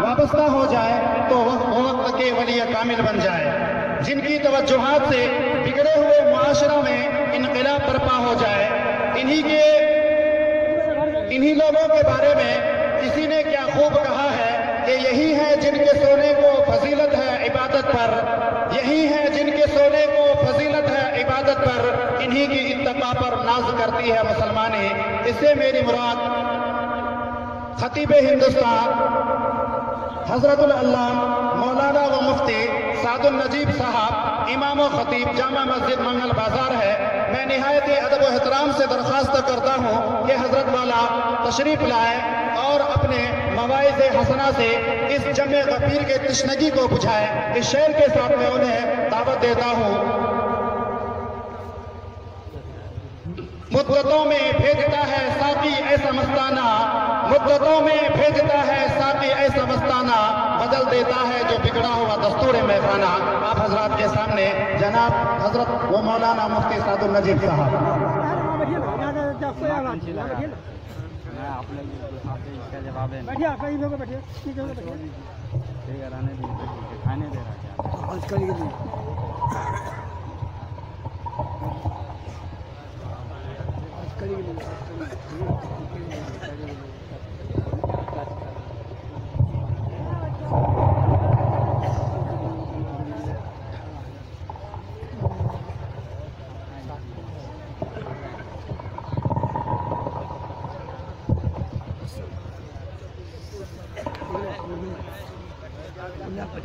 وابستہ ہو جائے تو وہ وقت کے ولی کامل بن جائے، جن کی توجہات سے بگڑے ہوئے معاشروں میں انقلاب برپا ہو جائے۔ انہی لوگوں کے بارے میں کسی نے کیا خوب کہا ہے کہ یہی ہے جن کے سونے کو فضیلت ہے عبادت پر، یہی ہے جن کے سونے کو فضیلت ہے عبادت پر، انہی کی اتقاء پر ناز کرتی ہے مسلمانیں۔ اس سے میری مراد خطیب ہندوستان حضرت العلامہ مولانا و مفتی سعد النجیب صاحب امام و خطیب جامع مسجد منگل بازار ہے۔ میں نہایت ادب و احترام سے درخواست کرتا ہوں کہ حضرت والا تشریف لائے اور اپنے مواعظ حسنہ سے اس جمع غفیر کے تشنگی کو بجھائے۔ اس شعر کے ساتھ میں انہیں دعوت دیتا ہوں۔ مدتوں میں بھیجتا ہے ساقی ایسا مستانہ، مدتوں میں بھیجتا ہے ساقی ایسا مستانہ، بدل دیتا ہے جو بگڑا ہوا دستور میخانہ۔ آپ حضرات کے سامنے جناب حضرت و مولانا مفتی سعد النجیب صاحب۔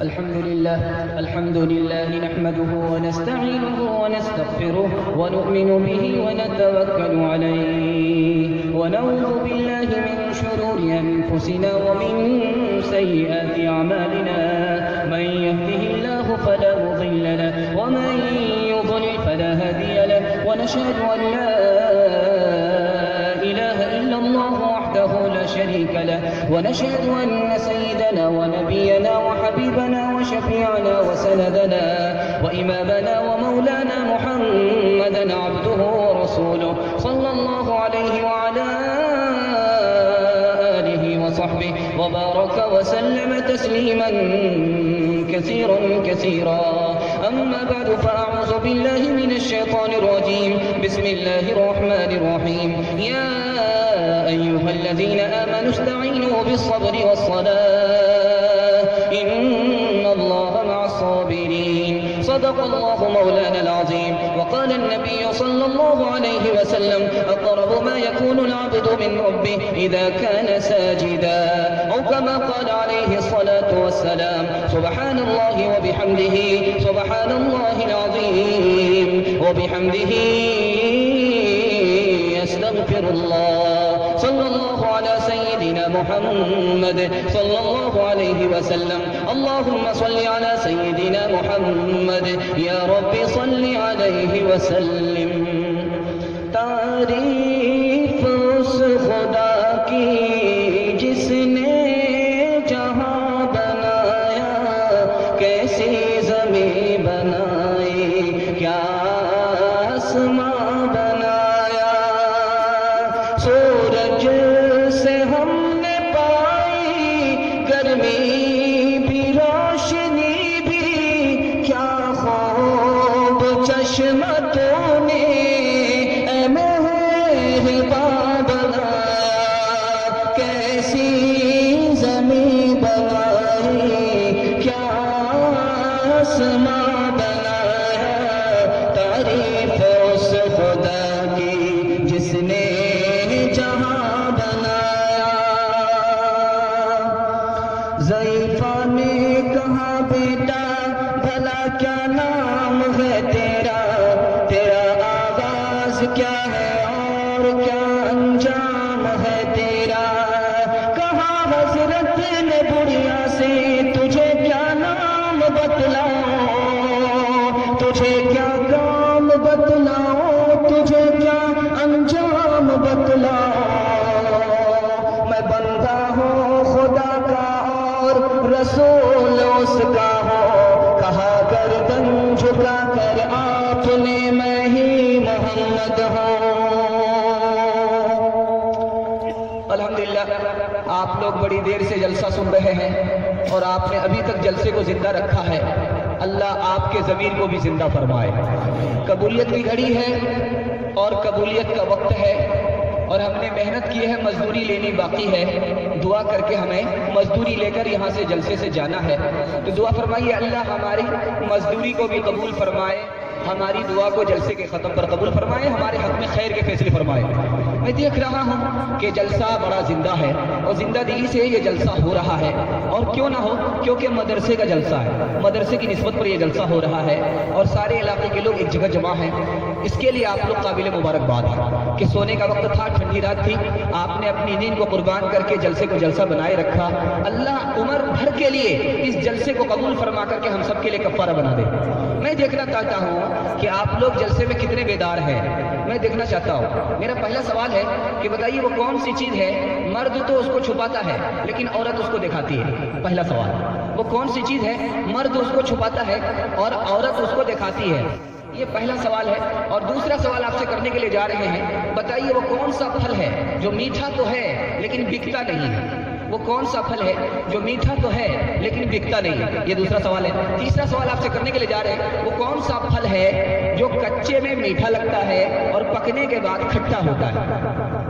الحمد لله نحمده ونستعينه ونستغفره ونؤمن به ونتوكل عليه ونعوذ بالله من شرور أنفسنا ومن سيئات أعمالنا، من يهده الله فلا مضل له ومن يضلل فلا هادي له، ونشهد أن لا إله إلا الله وحده لا شريك له، ونشهد أن سيدنا ونبينا وحبيبنا وشفيعنا وسندنا وإمامنا ومولانا محمدا عبده ورسوله صلى الله عليه وعلى آله وصحبه وبارك وسلم تسليما كثيرا كثيرا. أما بعد فأعوذ بالله من الشيطان الرجيم. بسم الله الرحمن الرحيم. يا أيها الذين آمنوا استعينوا بالصبر والصلاة إن الله مع الصابرين. صدق الله مولانا العظيم. وقال النبي صلى الله عليه وسلم أقرب ما يكون العبد من ربه إذا كان ساجدا، أو كما قال عليه الصلاة والسلام. سبحان الله وبحمده، سبحان الله العظيم وبحمده أستغفر الله. صلى الله على سيدنا محمد صلى الله عليه وسلم. اللهم صل على سيدنا محمد، يا رب صل عليه وسلم. تعریف اس خدا کی جس نے جہاں بنایا، کیسی زمین بنائی، کیا آسماں بنایا. سورج سے ہم نے پائی گرمی بھی، روشنی بھی، کیا خوب چشمتوں نے اے مہرباں بنایا. کیسی زمین بنائی، کیا آسماں بنایا. تعریف اس خدا کی جس نے جہاں بنایا. ضعیفہ نے کہا بیٹا بھلا کیا نام ہے تیرا، تیرا آغاز کیا ہے اور کیا انجام ہے تیرا. کہا حضرت نے بڑھیا سے تجھے کیا نام بتلاؤں، تجھے کیا کام بتلاؤں، تجھے کیا انجام بتلاؤں. میں بندہ ہوں خدا کا اور رسول اس کا ہوں، کہا گردن جھکا کر آپ نے میں ہی محمد ہوں. الحمدللہ. الحمدللہ آپ لوگ بڑی دیر سے جلسہ سن رہے ہیں اور آپ نے ابھی تک جلسے کو زندہ رکھا ہے. اللہ آپ کے ضمیر کو بھی زندہ فرمائے. قبولیت کی گھڑی ہے اور قبولیت کا وقت ہے اور ہم نے محنت کی ہے, مزدوری لینی باقی ہے. دعا کر کے ہمیں مزدوری لے کر یہاں سے جلسے سے جانا ہے. تو دعا فرمائیے اللہ ہماری مزدوری کو بھی قبول فرمائے, ہماری دعا کو جلسے کے ختم پر قبول فرمائے, ہمارے حق میں خیر کے فیصلے فرمائے. میں دیکھ رہا ہوں کہ جلسہ بڑا زندہ ہے اور زندہ دلی سے یہ جلسہ ہو رہا ہے, اور کیوں نہ ہو, کیونکہ مدرسے کا جلسہ ہے, مدرسے کی نسبت پر یہ جلسہ ہو رہا ہے اور سارے علاقے کے لوگ ایک جگہ جمع ہیں. اس کے لیے آپ لوگ قابل مبارکباد ہیں کہ سونے کا وقت تھا, ٹھنڈی رات تھی, آپ نے اپنی نیند کو قربان کر کے جلسے کو جلسہ بنائے رکھا. اللہ عمر بھر کے لیے اس جلسے کو قبول فرما کر کے ہم سب کے لیے کفارہ بنا دے. میں دیکھنا چاہتا ہوں کہ آپ لوگ جلسے میں کتنے بیدار ہیں, میں دیکھنا چاہتا ہوں. میرا پہلا سوال ہے کہ بتائیے وہ کون سی چیز ہے, مرد تو اس کو چھپاتا ہے لیکن عورت اس کو دکھاتی ہے. پہلا سوال, وہ کون سی چیز ہے, مرد اس کو چھپاتا ہے اور عورت اس کو دکھاتی ہے. یہ پہلا سوال ہے. اور دوسرا سوال آپ سے کرنے کے لیے جا رہے ہیں, بتائیے وہ کون سا پھل ہے جو میٹھا تو ہے لیکن بکتا نہیں ہے. وہ کون سا پھل ہے جو میٹھا تو ہے لیکن بکتا نہیں. یہ دوسرا سوال ہے. تیسرا سوال آپ سے کرنے کے لیے جا رہے ہیں, وہ کون سا پھل ہے جو کچے میں میٹھا لگتا ہے اور پکنے کے بعد کھٹا ہوتا ہے.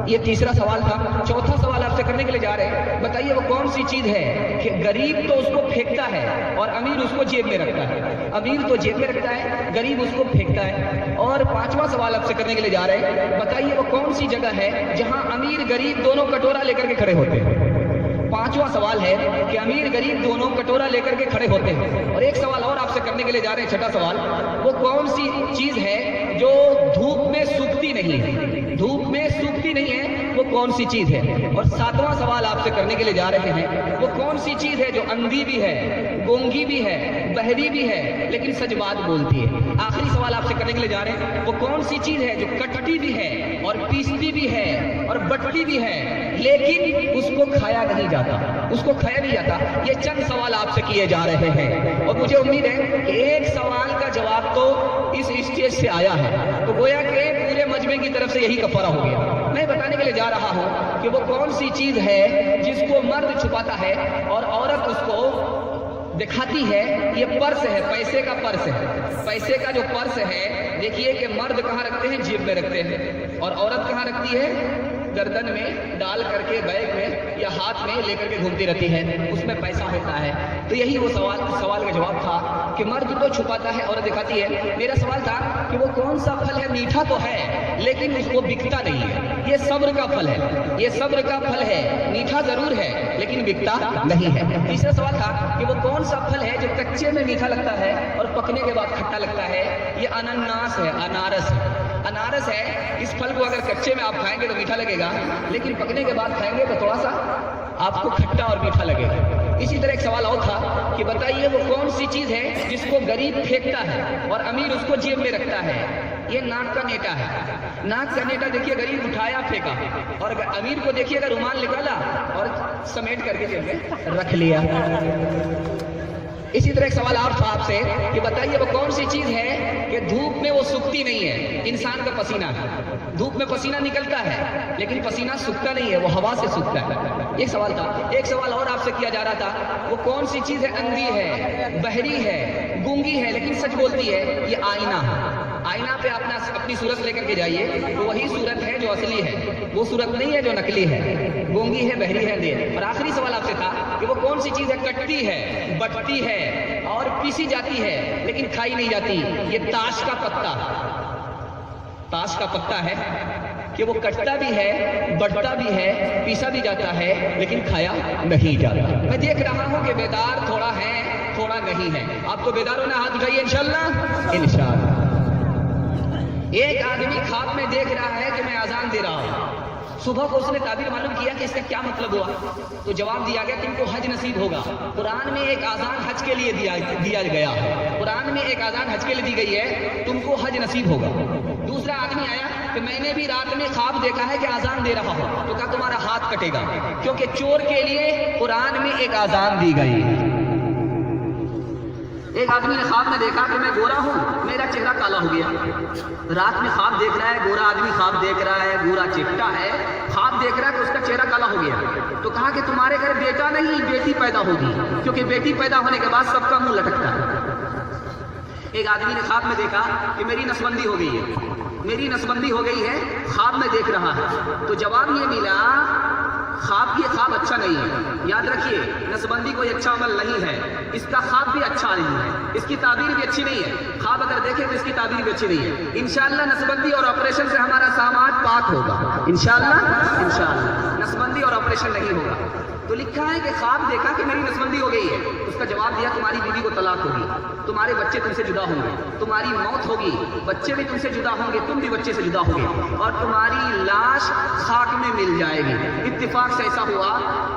یہ تیسرا سوال تھا. چوتھا سوال آپ سے کرنے کے لیے جا رہے ہیں, بتائیے وہ کون سی چیز ہے کہ غریب تو اس کو پھینکتا ہے اور امیر اس کو جیب میں رکھتا ہے. امیر تو جیب میں رکھتا ہے, غریب اس کو پھینکتا ہے. اور پانچواں سوال آپ سے کرنے کے لیے جا رہے ہیں, بتائیے وہ کون سی جگہ ہے جہاں امیر غریب دونوں کٹورا لے کر کے کھڑے ہوتے ہیں. پانچواں سوال ہے کہ امیر غریب دونوں کٹورا لے کر کے کھڑے ہوتے ہیں. اور ایک سوال اور آپ سے کرنے کے لیے جا رہے ہیں, چھٹا سوال, وہ کون سی چیز ہے جو دھوپ میں سوکھتی نہیں ہے. دھوپ میں سوکھتی نہیں ہے, وہ کون سی چیز ہے. اور ساتواں سوال آپ سے کرنے کے لیے جا رہے ہیں, وہ کون سی چیز ہے جو اندھی بھی ہے, گونگی بھی ہے, بہری بھی ہے لیکن سچ بات بولتی ہے. آخری سوال آپ سے کرنے کے لیے جا رہے ہیں, وہ کون سی چیز ہے جو کٹتی بھی ہے اور پیستی بھی ہے اور بٹتی بھی ہے لیکن اس کو کھایا نہیں جاتا, اس کو کھایا نہیں جاتا. یہ چند سوال آپ سے کیے جا رہے ہیں اور مجھے امید ہے کہ ایک سوال کا جواب تو اس اسٹیج سے آیا ہے, تو گویا کہ پورے مجمع کی طرف سے یہی کفارہ ہو گیا. میں بتانے کے لیے جا رہا ہوں کہ وہ کون سی چیز ہے جس کو مرد چھپاتا ہے اور عورت اس کو دکھاتی ہے. یہ پرس ہے, پیسے کا پرس ہے. پیسے کا جو پرس ہے, دیکھیے کہ مرد کہاں رکھتے ہیں, جیب میں رکھتے ہیں, اور عورت کہاں رکھتی ہے, گردن میں ڈال کر کے بیگ میں یا ہاتھ میں لے کر کے گھومتی رہتی ہے, اس میں پیسہ ہوتا ہے. تو یہی وہ سوال کا جواب تھا کہ مرد تو چھپاتا ہے, عورت دکھاتی ہے. میرا سوال تھا کہ وہ کون سا پھل ہے, میٹھا تو ہے لیکن اس کو بکتا نہیں ہے. یہ صبر کا پھل ہے, یہ صبر کا پھل ہے, میٹھا ضرور ہے لیکن بکتا نہیں ہے. تیسرا سوال تھا کہ وہ کون سا پھل ہے جو کچے میں میٹھا لگتا ہے اور پکنے کے بعد کھٹا لگتا ہے. یہ انناس ہے, انارس ہے. انارس ہے, اس پھل کو اگر کچے میں آپ کھائیں گے تو میٹھا لگے گا لیکن پکنے کے بعد کھائیں گے تو تھوڑا سا آپ کو کھٹا اور میٹھا لگے گا. اسی طرح ایک سوال اور تھا کہ بتائیے وہ کون سی چیز ہے جس کو غریب پھینکتا ہے اور امیر اس کو جیب میں رکھتا ہے. یہ ناک کا نیٹا ہے. ناک کا نیٹا دیکھیے, غریب اٹھایا پھینکا, اور امیر کو دیکھیے اگر رومال نکالا اور سمیٹ کر کے جیب میں رکھ لیا. اسی طرح ایک سوال اور تھا آپ سے کہ بتائیے وہ کون سی چیز ہے کہ دھوپ میں وہ سوکھتی نہیں ہے. انسان کا پسینہ ہے, دھوپ میں پسینہ نکلتا ہے لیکن پسینہ سوکھتا نہیں ہے, وہ ہوا سے سوکھتا ہے. یہ سوال تھا. ایک سوال اور آپ سے کیا جا رہا تھا, وہ کون سی چیز ہے اندھی ہے, بہری ہے, گونگی ہے لیکن سچ بولتی ہے. یہ آئینہ ہے. آئینہ پہ اپنی صورت لے کر کے جائیے تو وہی صورت ہے جو اصلی ہے, وہ صورت نہیں ہے جو نقلی ہے. گونگی ہے, بہری ہے, اندھی ہے. اور آخری سوال آپ سے تھا کہ وہ کون سی چیز ہے, کٹتی ہے, بٹتی ہے اور پیسی جاتی ہے لیکن کھائی نہیں جاتی. یہ تاش کا پتا. تاش کا پتا ہے کہ وہ کٹتا بھی ہے, بٹتا بھی ہے, پیسا بھی جاتا ہے لیکن کھایا نہیں جاتا. میں دیکھ رہا ہوں کہ بیدار تھوڑا ہے تھوڑا نہیں ہے. آپ کو بیدار ہونا, ہاتھ اٹھائیے انشاءاللہ. انشاءاللہ. ایک آدمی خواب میں دیکھ رہا ہے کہ میں اذان دے رہا ہوں. صبح کو اس نے تعبیر معلوم کیا کہ اس کا کیا مطلب ہوا, تو جواب دیا گیا تم کو حج نصیب ہوگا. قرآن میں ایک اذان حج کے لیے دیا گیا ہے. قرآن میں ایک اذان حج کے لیے دی گئی ہے, تم کو حج نصیب ہوگا. دوسرا آدمی آیا کہ میں نے بھی رات میں خواب دیکھا ہے کہ اذان دے رہا ہوں, تو کہا تمہارا ہاتھ کٹے گا کیونکہ چور کے لیے قرآن میں ایک اذان دی گئی. ایک آدمی نے خواب میں دیکھا کہ میں گورا ہوں، میرا چہرہ کالا ہو گیا۔ رات میں خواب دیکھ رہا ہے، گورا آدمی خواب دیکھ رہا ہے، گورا چپٹا ہے، خواب دیکھ رہا ہے کہ اس کا چہرہ کالا ہو گیا۔ تو کہا کہ تمہارے گھر بیٹا نہیں بیٹی پیدا ہوگی، کیونکہ بیٹی پیدا ہونے کے بعد سب کا منہ لٹکتا ہے۔ ایک آدمی نے خواب میں دیکھا کہ میری نسبندی ہو گئی ہے، میری نسبندی ہو گئی ہے، خواب میں دیکھ رہا ہے۔ تو جواب یہ ملا خواب یہ خواب اچھا نہیں ہے۔ یاد رکھیے نسبندی کوئی اچھا عمل نہیں ہے، اس کا خواب بھی اچھا نہیں ہے، اس کی تعبیر بھی اچھی نہیں ہے۔ خواب اگر دیکھیں تو اس کی تعبیر بھی اچھی نہیں ہے۔ انشاءاللہ نسبندی اور آپریشن سے ہمارا سامان پاک ہوگا، انشاءاللہ نسبندی اور آپریشن نہیں ہوگا۔ تو لکھا ہے کہ خواب دیکھا کہ میری نسبندی ہو گئی ہے، اس کا جواب دیا تمہاری بیوی کو طلاق ہوگی، تمہارے بچے تم سے جدا ہوں گے، تمہاری موت ہوگی، بچے بھی تم سے جدا ہوں گے، تم بھی بچے سے جدا ہوگے، اور تمہاری لاش خاک میں مل جائے گی۔ اتفاق سے ایسا ہوا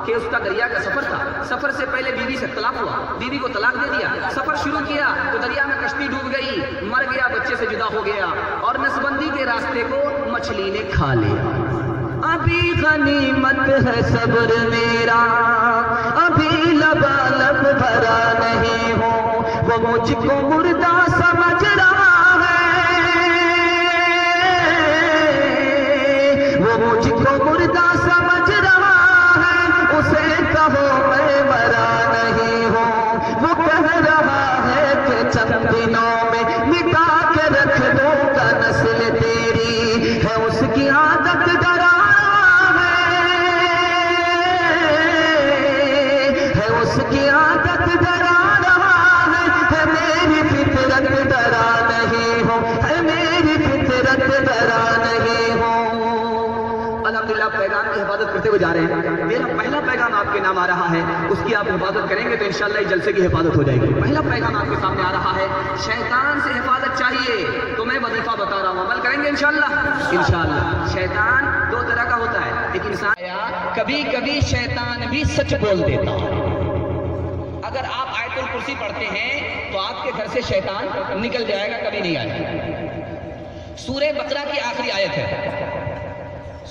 کہ اس کا دریا کا سفر تھا، سفر سے پہلے بیوی سے طلاق ہوا، بیوی کو طلاق دے دیا، سفر شروع کیا تو دریا میں کشتی ڈوب گئی، مر گیا، بچے سے جدا ہو گیا، اور نسبندی کے راستے کو مچھلی نے کھا لیا۔ ابھی غنیمت ہے صبر میرا، ابھی لبالب بھرا نہیں ہوں، وہ مجھ کو مردہ سمجھ رہا ہے، وہ مجھ کو مردہ سمجھ رہا ہے، اسے کہو میں مرا نہیں ہوں، وہ کہہ رہا ہے کہ چند دنوں میں مٹا کے رکھ دوں گا نسل تیری، ہے اس کی عادت ڈرا، اس کی عادت ڈرا رہا ہے میری فطرت ڈرا نہیں ہو، ہے میری فطرت ڈرا نہیں ہو۔ الحمدللہ پیغام کی حفاظت کرتے ہوئے جا رہے ہیں۔ میرا پہلا پیغام آپ کے نام آ رہا ہے، اس کی آپ حفاظت کریں گے تو انشاءاللہ اس جلسے کی حفاظت ہو جائے گی۔ پہلا پیغام آپ کے سامنے آ رہا ہے، شیطان سے حفاظت چاہیے تو میں وظیفہ بتا رہا ہوں، عمل کریں گے انشاءاللہ۔ شیطان دو طرح کا ہوتا ہے، ایک انسان، کبھی کبھی شیطان بھی سچ بول دیتا ہے۔ اگر آپ آیت الکرسی پڑھتے ہیں تو آپ کے گھر سے شیطان نکل جائے گا، کبھی نہیں آئے گا۔ سورہ بقرہ کی آخری آیت ہے،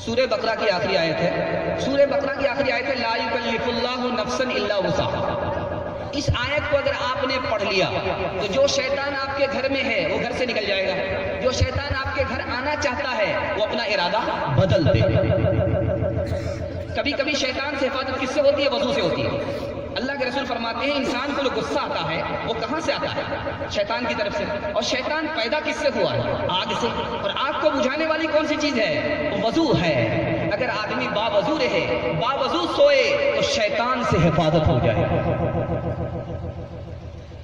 سورہ بقرہ کی آخری آیت ہے، سورہ بقرہ کی آخری آیت ہے لا یکلف اللہ نفسا الا وسعہا۔ اس آیت کو اگر آپ نے پڑھ لیا تو جو شیطان آپ کے گھر میں ہے وہ گھر سے نکل جائے گا، جو شیطان آپ کے گھر آنا چاہتا ہے وہ اپنا ارادہ بدل دے گا۔ کبھی کبھی شیطان سے حفاظت کس سے ہوتی ہے؟ وضو سے ہوتی ہے۔ اللہ کے رسول فرماتے ہیں انسان کو جو غصہ آتا ہے وہ کہاں سے آتا ہے؟ شیطان کی طرف سے۔ اور شیطان پیدا کس سے ہوا ہے؟ آگ سے۔ اور آگ کو بجھانے والی کون سی چیز ہے؟ وضو ہے۔ اگر آدمی باوضو رہے، باوضو سوئے تو شیطان سے حفاظت ہو جائے۔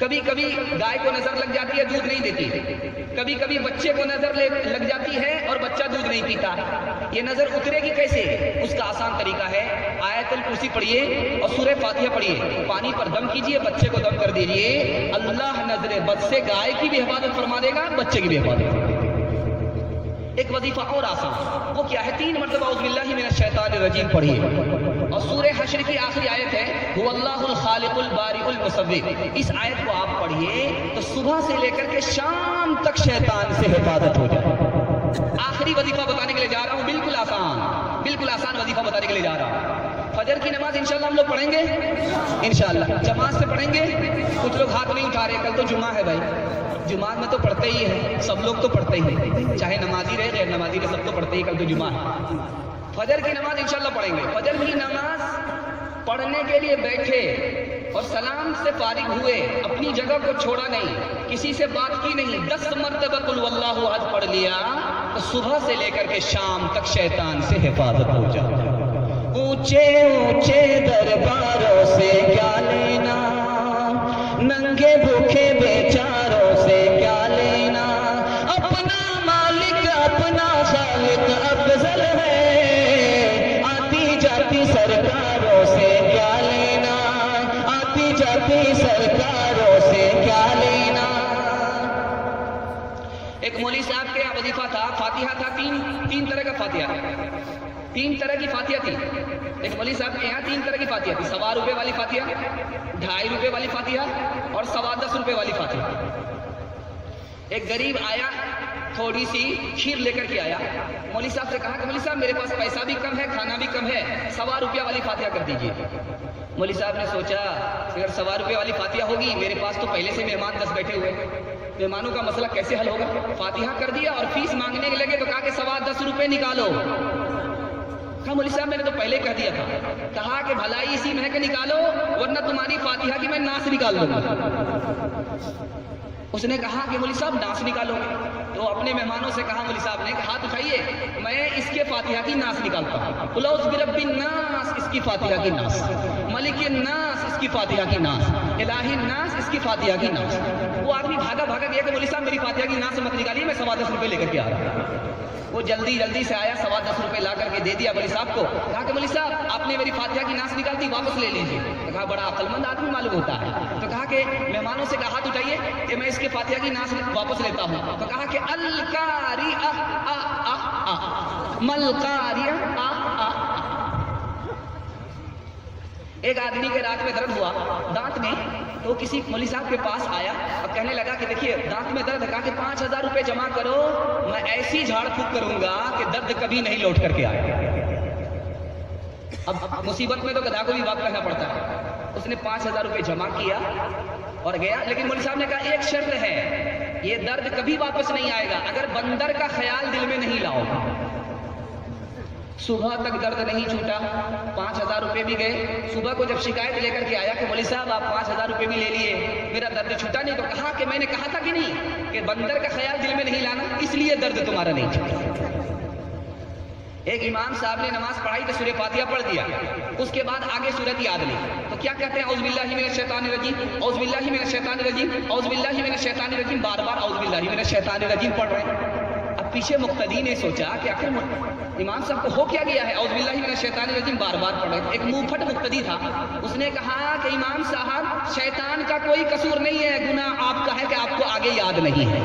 کبھی کبھی گائے کو نظر لگ جاتی ہے، دودھ نہیں دیتی، کبھی کبھی بچے کو نظر لگ جاتی ہے اور بچہ دودھ نہیں پیتا۔ یہ نظر اترے گی کیسے؟ اس کا آسان طریقہ ہے آیت الکرسی پڑھیے اور سورہ فاتحہ پڑھیے، پانی پر دم کیجئے، بچے کو دم کر دیجئے، اللہ نظر بد سے گائے کی بھی حفاظت فرما دے گا، بچے کی بھی حفاظت فرما دے گا۔ ایک وظیفہ اور آسان، وہ کیا ہے؟ 3 مرتبہ اعوذ باللہ من الشیطان الرجیم پڑھیے، اور سورہ حشر کی آخری آیت ہے هو اللہ الخالق البارئ المصور۔ اس آیت کو آپ پڑھیے تو صبح سے لے کر کے شام تک شیطان سے حفاظت ہو جائے۔ آخری وظیفہ بتانے کے لیے جا رہا ہوں، بالکل آسان وظیفہ بتانے کے لیے جا رہا ہوں۔ فجر کی نماز انشاءاللہ ہم لوگ پڑھیں گے، انشاءاللہ جماعت سے پڑھیں گے۔ کچھ لوگ ہاتھ نہیں اٹھا رہے، کل تو جمعہ ہے بھائی، جمعہ میں تو پڑھتے ہی ہیں، سب لوگ تو پڑھتے ہی ہیں، چاہے نمازی رہے غیر نمازی رہے، سب تو پڑھتے ہی، کل تو جمعہ ہے۔ فجر کی نماز انشاءاللہ پڑھیں گے۔ فجر کی نماز پڑھنے کے لیے بیٹھے اور سلام سے فارغ ہوئے، اپنی جگہ کو چھوڑا نہیں، کسی سے بات کی نہیں، 10 مرتبہ قل واللہ احد پڑھ لیا تو صبح سے لے کر کے شام تک شیطان سے حفاظت ہو جائے۔ اونچے اونچے درباروں سے کیا لینا، ننگے بھوکے بیچاروں سے کیا لینا، اپنا مالک اپنا خالق افضل ہے، آتی جاتی سرکاروں سے کیا لینا، آتی جاتی سرکاروں سے کیا لینا۔ ایک مولوی صاحب کے یہاں وظیفہ تھا، فاتحہ تھا، تین طرح کا فاتحہ، 3 طرح کی فاتحہ تھی۔ ایک مولوی صاحب کے یہاں 3 طرح کی فاتحہ تھی، 1.25 روپے والی فاتحہ، 2.5 روپے والی فاتحہ اور 10.25 روپے والی فاتحہ۔ ایک غریب آیا تھوڑی سی کھیر لے کر کے آیا. مولوی صاحب سے کہا کہ مولوی صاحب میرے پاس پیسہ بھی کم ہے، کھانا بھی کم ہے، 100 روپیہ والی فاتحہ کر دیجیے. مولوی صاحب نے سوچا اگر 100 روپے والی فاتحہ ہوگی، میرے پاس تو پہلے سے مہمان 10 بیٹھے ہوئے، مہمانوں کا مسئلہ کیسے حل ہوگا. فاتحہ کر دیا اور فیس مانگنے کے لگے تو کہا کہ 10 روپے نکالو. کہا مولوی صاحب میں نے تو پہلے کہہ دیا تھا. کہا کہ بھلائی اسی میں ہے کہ نکالو ورنہ تمہاری فاتحہ کی میں ناس نکال دوں گا. اس نے کہا کہ مولوی صاحب ناس نکالو گے؟ تو اپنے مہمانوں سے کہا مولوی صاحب نے کہ ہاتھ اٹھائیے، میں اس کے فاتحہ کی ناس نکالتا ہوں. قل اعوذ برب الناس اس کی فاتحہ کی ناس، ملک الناس اس کی فاتحہ کی ناس، الہ الناس اس کی فاتحہ کی ناس. وہ آدمی بھاگا گیا کہ مولوی صاحب میری فاتحہ کی ناس مت نکالیے، میں 10 روپے لے کر کے آ رہا ہوں. وہ جلدی سے آیا، 10 روپے لا کر کے دے دیا مولوی صاحب کو. کہا کہ مولوی صاحب آپ نے میری فاتحہ کی ناس نکال دی، واپس لے لیجیے. کہا بڑا عقل مند آدمی معلوم ہوتا ہے. تو کہا کہ مہمانوں سے کہا ہاتھ اٹھائیے کہ میں اس کے فاتحہ کی ناس واپس لیتا ہوں. تو کہا کہ القاریہ ملقاریہ. ایک آدمی کے رات میں درد ہوا دانت میں، تو کسی مولوی صاحب کے پاس آیا اور کہنے لگا کہ دیکھیے دانت میں درد ہے. کہا کہ 5000 روپے جمع کرو، میں ایسی جھاڑ پھونک کروں گا کہ درد کبھی نہیں لوٹ کر کے آئے. اب مصیبت میں تو گدھا کو بھی واقع کرنا پڑتا ہے. اس نے 5000 روپے جمع کیا اور گیا. لیکن مولوی صاحب نے کہا ایک شرط ہے، یہ درد کبھی واپس نہیں آئے گا اگر بندر کا خیال دل میں نہیں لاؤ. صبح تک درد نہیں چھوٹا، 5000 روپے بھی گئے. صبح کو جب شکایت لے کر کے آیا کہ مولوی صاحب آپ 5000 روپے بھی لے لیے، میرا درد چھوٹا نہیں. تو کہا کہ میں نے کہا تھا کہ نہیں کہ بندر کا خیال دل میں نہیں لانا، اس لیے درد تمہارا نہیں چھوٹا. ایک امام صاحب نے نماز پڑھائی تو سورہ فاتحہ پڑھ دیا، اس کے بعد آگے سورت یاد لی. تو کیا کہتے ہیں؟ اعوذ باللہ من الشیطان الرجیم، اعوذ باللہ من الشیطان الرجیم، اعوذ باللہ من الشیطان الرجیم. بار اعوذ باللہ من الشیطان الرجیم پڑھ رہے ہیں. اب پیچھے مقتدی نے سوچا کہ آخر امام صاحب کو ہو کیا گیا ہے، اعوذ باللہ من الشیطان الرجیم بار پڑھ رہے. ایک منہ پھٹ مقتدی تھا، اس نے کہا کہ امام صاحب شیطان کا کوئی قصور نہیں ہے، گناہ آپ کا ہے کہ آپ کو آگے یاد نہیں ہے.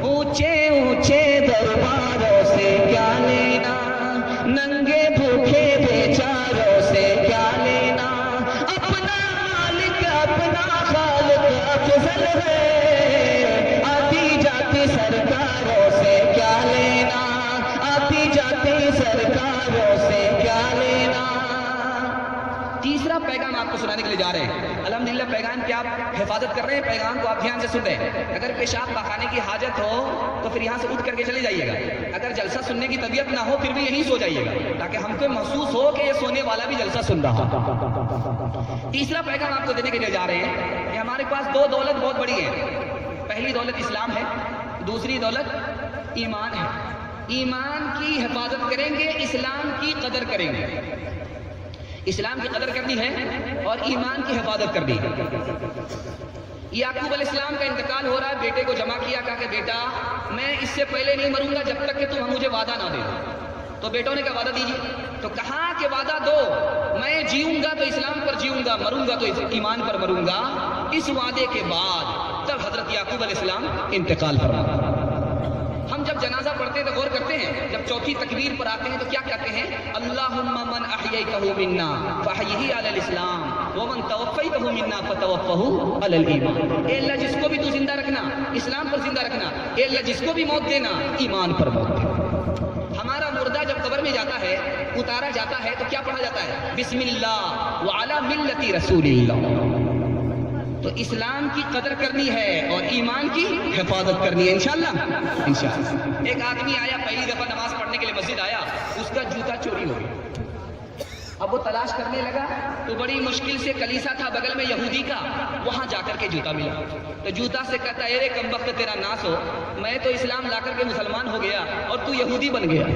اونچے اونچے درباروں سے کیا لینا، ننگے بھوکے بیچاروں سے کیا لینا، اپنا مالک اپنا خالق افضل ہے. آتی جاتی سرکاروں سے کیا لینا، آتی جاتی سرکاروں سے کیا لینا. تیسرا پیغام آپ کو سنانے کے لیے جا رہے ہیں. الحمدللہ پیغام کی آپ حفاظت کر رہے ہیں، پیغام کو آپ دھیان سے سن رہے ہیں. اگر پیشاب پاخانے کی حاجت ہو تو پھر یہاں سے اٹھ کر کے چلے جائیے گا. اگر جلسہ سننے کی طبیعت نہ ہو پھر بھی یہیں سو جائیے گا تاکہ ہم کو محسوس ہو کہ یہ سونے والا بھی جلسہ سن رہا. تیسرا پیغام آپ کو دینے کے لیے جا رہے ہیں کہ ہمارے پاس 2 دولت بہت بڑی ہے. پہلی دولت اسلام ہے، دوسری دولت ایمان ہے. ایمان کی حفاظت کریں گے، اسلام کی قدر کریں گے. اسلام کی قدر کرنی ہے اور ایمان کی حفاظت کرنی ہے. یعقوب علیہ السلام کا انتقال ہو رہا ہے، بیٹے کو جمع کیا، کہا کہ بیٹا میں اس سے پہلے نہیں مروں گا جب تک کہ تم مجھے وعدہ نہ دے. تو بیٹوں نے کہا وعدہ دیجیے. تو کہا کہ وعدہ دو، میں جیوں گا تو اسلام پر جیوں گا، مروں گا تو ایمان پر مروں گا. اس وعدے کے بعد تب حضرت یعقوب علیہ السلام انتقال فرمایا. ہم جب جنازہ پڑھتے ہیں تو غور کرتے ہیں، جب چوتھی تکبیر پر آتے ہیں تو کیا کہتے ہیں؟ اللہم من احییتہ منا فاحیہ علی الاسلام ومن توفیتہ منا فتوفہ علی الایمان. اے اللہ جس کو بھی تو زندہ رکھنا اسلام پر زندہ رکھنا، اے اللہ جس کو بھی موت دینا ایمان پر موت دینا. ہمارا مردہ جب قبر میں جاتا ہے، اتارا جاتا ہے تو کیا پڑھا جاتا ہے؟ بسم اللہ وعلی ملت رسول اللہ. تو اسلام کی قدر کرنی ہے اور ایمان کی حفاظت کرنی ہے انشاءاللہ. ایک آدمی آیا، پہلی دفعہ نماز پڑھنے کے لیے مسجد آیا، اس کا جوتا چوری ہو گیا. اب وہ تلاش کرنے لگا تو بڑی مشکل سے کلیسا تھا بغل میں یہودی کا، وہاں جا کر کے جوتا ملا. تو جوتا سے کہتا ہے، ارے کم وقت تیرا ناس ہو، میں تو اسلام لا کر کے مسلمان ہو گیا اور تو یہودی بن گیا.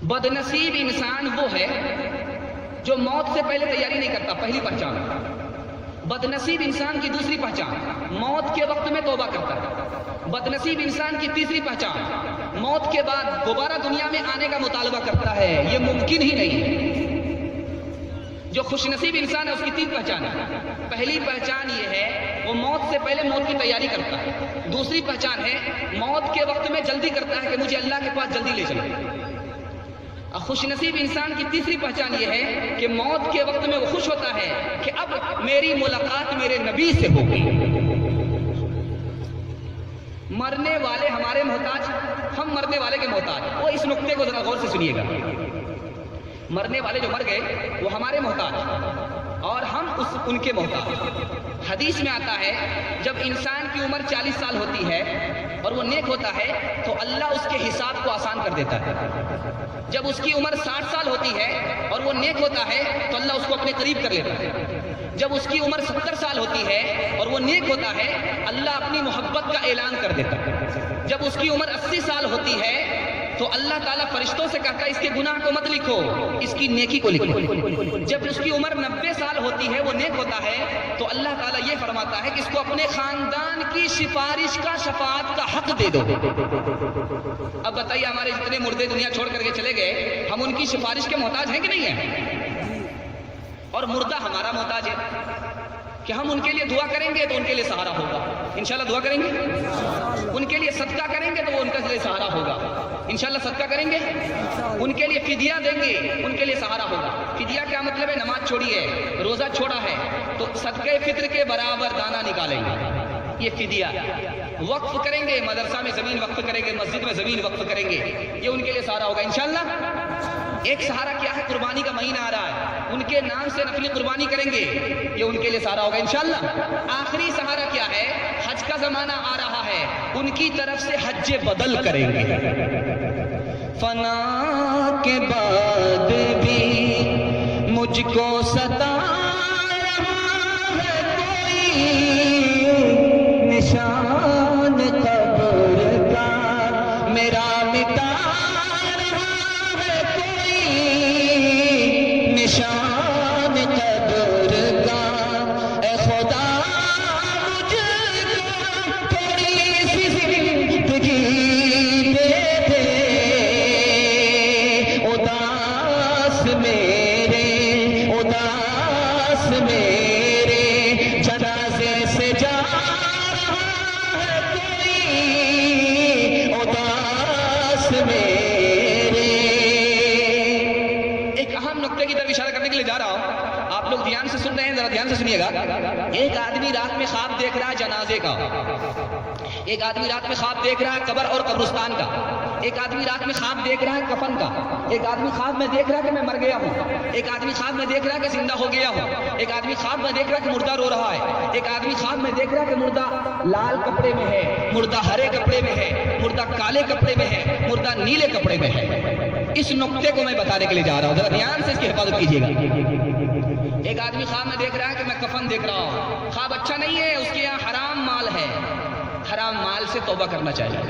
بدنصیب انسان وہ ہے جو موت سے پہلے تیاری نہیں کرتا. پہلی پہچان. بدنصیب انسان کی دوسری پہچان، موت کے وقت میں توبہ کرتا ہے. بدنصیب انسان کی تیسری پہچان، موت کے بعد دوبارہ دنیا میں آنے کا مطالبہ کرتا ہے. یہ ممکن ہی نہیں ہے. جو خوش نصیب انسان ہے اس کی 3 پہچان ہے. پہلی پہچان یہ ہے وہ موت سے پہلے موت کی تیاری کرتا ہے. دوسری پہچان ہے موت کے وقت میں جلدی کرتا ہے کہ مجھے اللہ کے پاس جلدی لے چلو. خوش نصیب انسان کی تیسری پہچان یہ ہے کہ موت کے وقت میں وہ خوش ہوتا ہے کہ اب میری ملاقات میرے نبی سے ہوگی. مرنے والے ہمارے محتاج، ہم مرنے والے کے محتاج. وہ اس نقطے کو ذرا غور سے سنیے گا. مرنے والے جو مر گئے وہ ہمارے محتاج اور ہم ان کے محتاج. حدیث میں آتا ہے جب انسان کی عمر 40 سال ہوتی ہے اور وہ نیک ہوتا ہے تو اللہ اس کے حساب کو آسان کر دیتا ہے. جب اس کی عمر 60 سال ہوتی ہے اور وہ نیک ہوتا ہے تو اللہ اس کو اپنے قریب کر لیتا ہے. جب اس کی عمر 70 سال ہوتی ہے اور وہ نیک ہوتا ہے اللہ اپنی محبت کا اعلان کر دیتا ہے. جب اس کی عمر 80 سال ہوتی ہے تو اللہ تعالیٰ فرشتوں سے کہتا ہے اس کے گناہ کو مت لکھو، اس کی نیکی کو لکھو. جب اس کی عمر 90 سال ہوتی ہے وہ نیک ہوتا ہے تو اللہ تعالیٰ یہ فرماتا ہے کہ اس کو اپنے خاندان کی سفارش کا، شفاعت کا حق دے دو. اب بتائیے ہمارے جتنے مردے دنیا چھوڑ کر کے چلے گئے ہم ان کی سفارش کے محتاج ہیں کہ نہیں ہیں؟ اور مردہ ہمارا محتاج ہے کہ ہم ان کے لیے دعا کریں گے تو ان کے لیے سہارا ہوگا. انشاءاللہ دعا کریں گے. ان کے لیے صدقہ کریں گے تو وہ ان کے لیے سہارا ہوگا. انشاءاللہ صدقہ کریں گے. ان کے لیے فدیہ دیں گے ان کے لیے سہارا ہوگا. فدیہ کیا مطلب ہے؟ نماز چھوڑی ہے، روزہ چھوڑا ہے تو صدقہ فطر کے برابر دانہ نکالیں گے، یہ فدیہ. وقف کریں گے، مدرسہ میں زمین وقف کریں گے، مسجد میں زمین وقف کریں گے، یہ ان کے لیے سہارا ہوگا انشاءاللہ. ایک سہارا کیا ہے؟ قربانی کا مہینہ آ رہا ہے، ان کے نام سے نفلی قربانی کریں گے، یہ ان کے لیے سہارا ہوگا انشاءاللہ. آخری سہارا کیا ہے؟ حج کا زمانہ آ رہا ہے، ان کی طرف سے حج بدل کریں گے. فنا کے بعد بھی مجھ کو ستا رہا ہے کوئی نشان قبر کا، میرا مٹا رہا ہے کوئی نشان قبر کا. اے خدا مجھ کو تھوڑی سی زندگی دے دے، اداس میرے جنازے سے جا رہا ہے کوئی اداس میرے. ایک اہم نقطے کی طرف اشارہ کرنے کے لیے جا رہا ہوں، آپ لوگ دھیان سے سن رہے ہیں، ذرا دھیان سے سنیے گا. ایک آدمی رات میں خواب دیکھ رہا ہے جنازے کا، ایک آدمی رات میں خواب دیکھ رہا ہے قبر اور قبرستان کا، ایک آدمی رات میں خواب دیکھ رہا ہے کفن کا، ایک آدمی خواب میں دیکھ رہا ہے کہ میں مر گیا ہوں، ایک آدمی خواب میں دیکھ رہا ہے کہ زندہ ہو گیا ہوں، ایک آدمی خواب میں دیکھ رہا ہے کہ مردہ رو رہا ہے، ایک آدمی خواب میں دیکھ رہا ہے کہ مردہ لال کپڑے میں ہے، مردہ ہرے کپڑے میں ہے، مردہ کالے کپڑے میں ہے، مردہ نیلے کپڑے میں ہے. اس نقطے کو میں بتانے کے لیے جا رہا ہوں، ذرا دھیان سے اس کی حفاظت کیجیے گا. ایک آدمی خواب میں دیکھ رہا ہے کہ میں کفن دیکھ رہا ہوں، خواب اچھا نہیں ہے، اس کے یہاں حرام مال ہے، حرام مال سے توبہ کرنا چاہیے.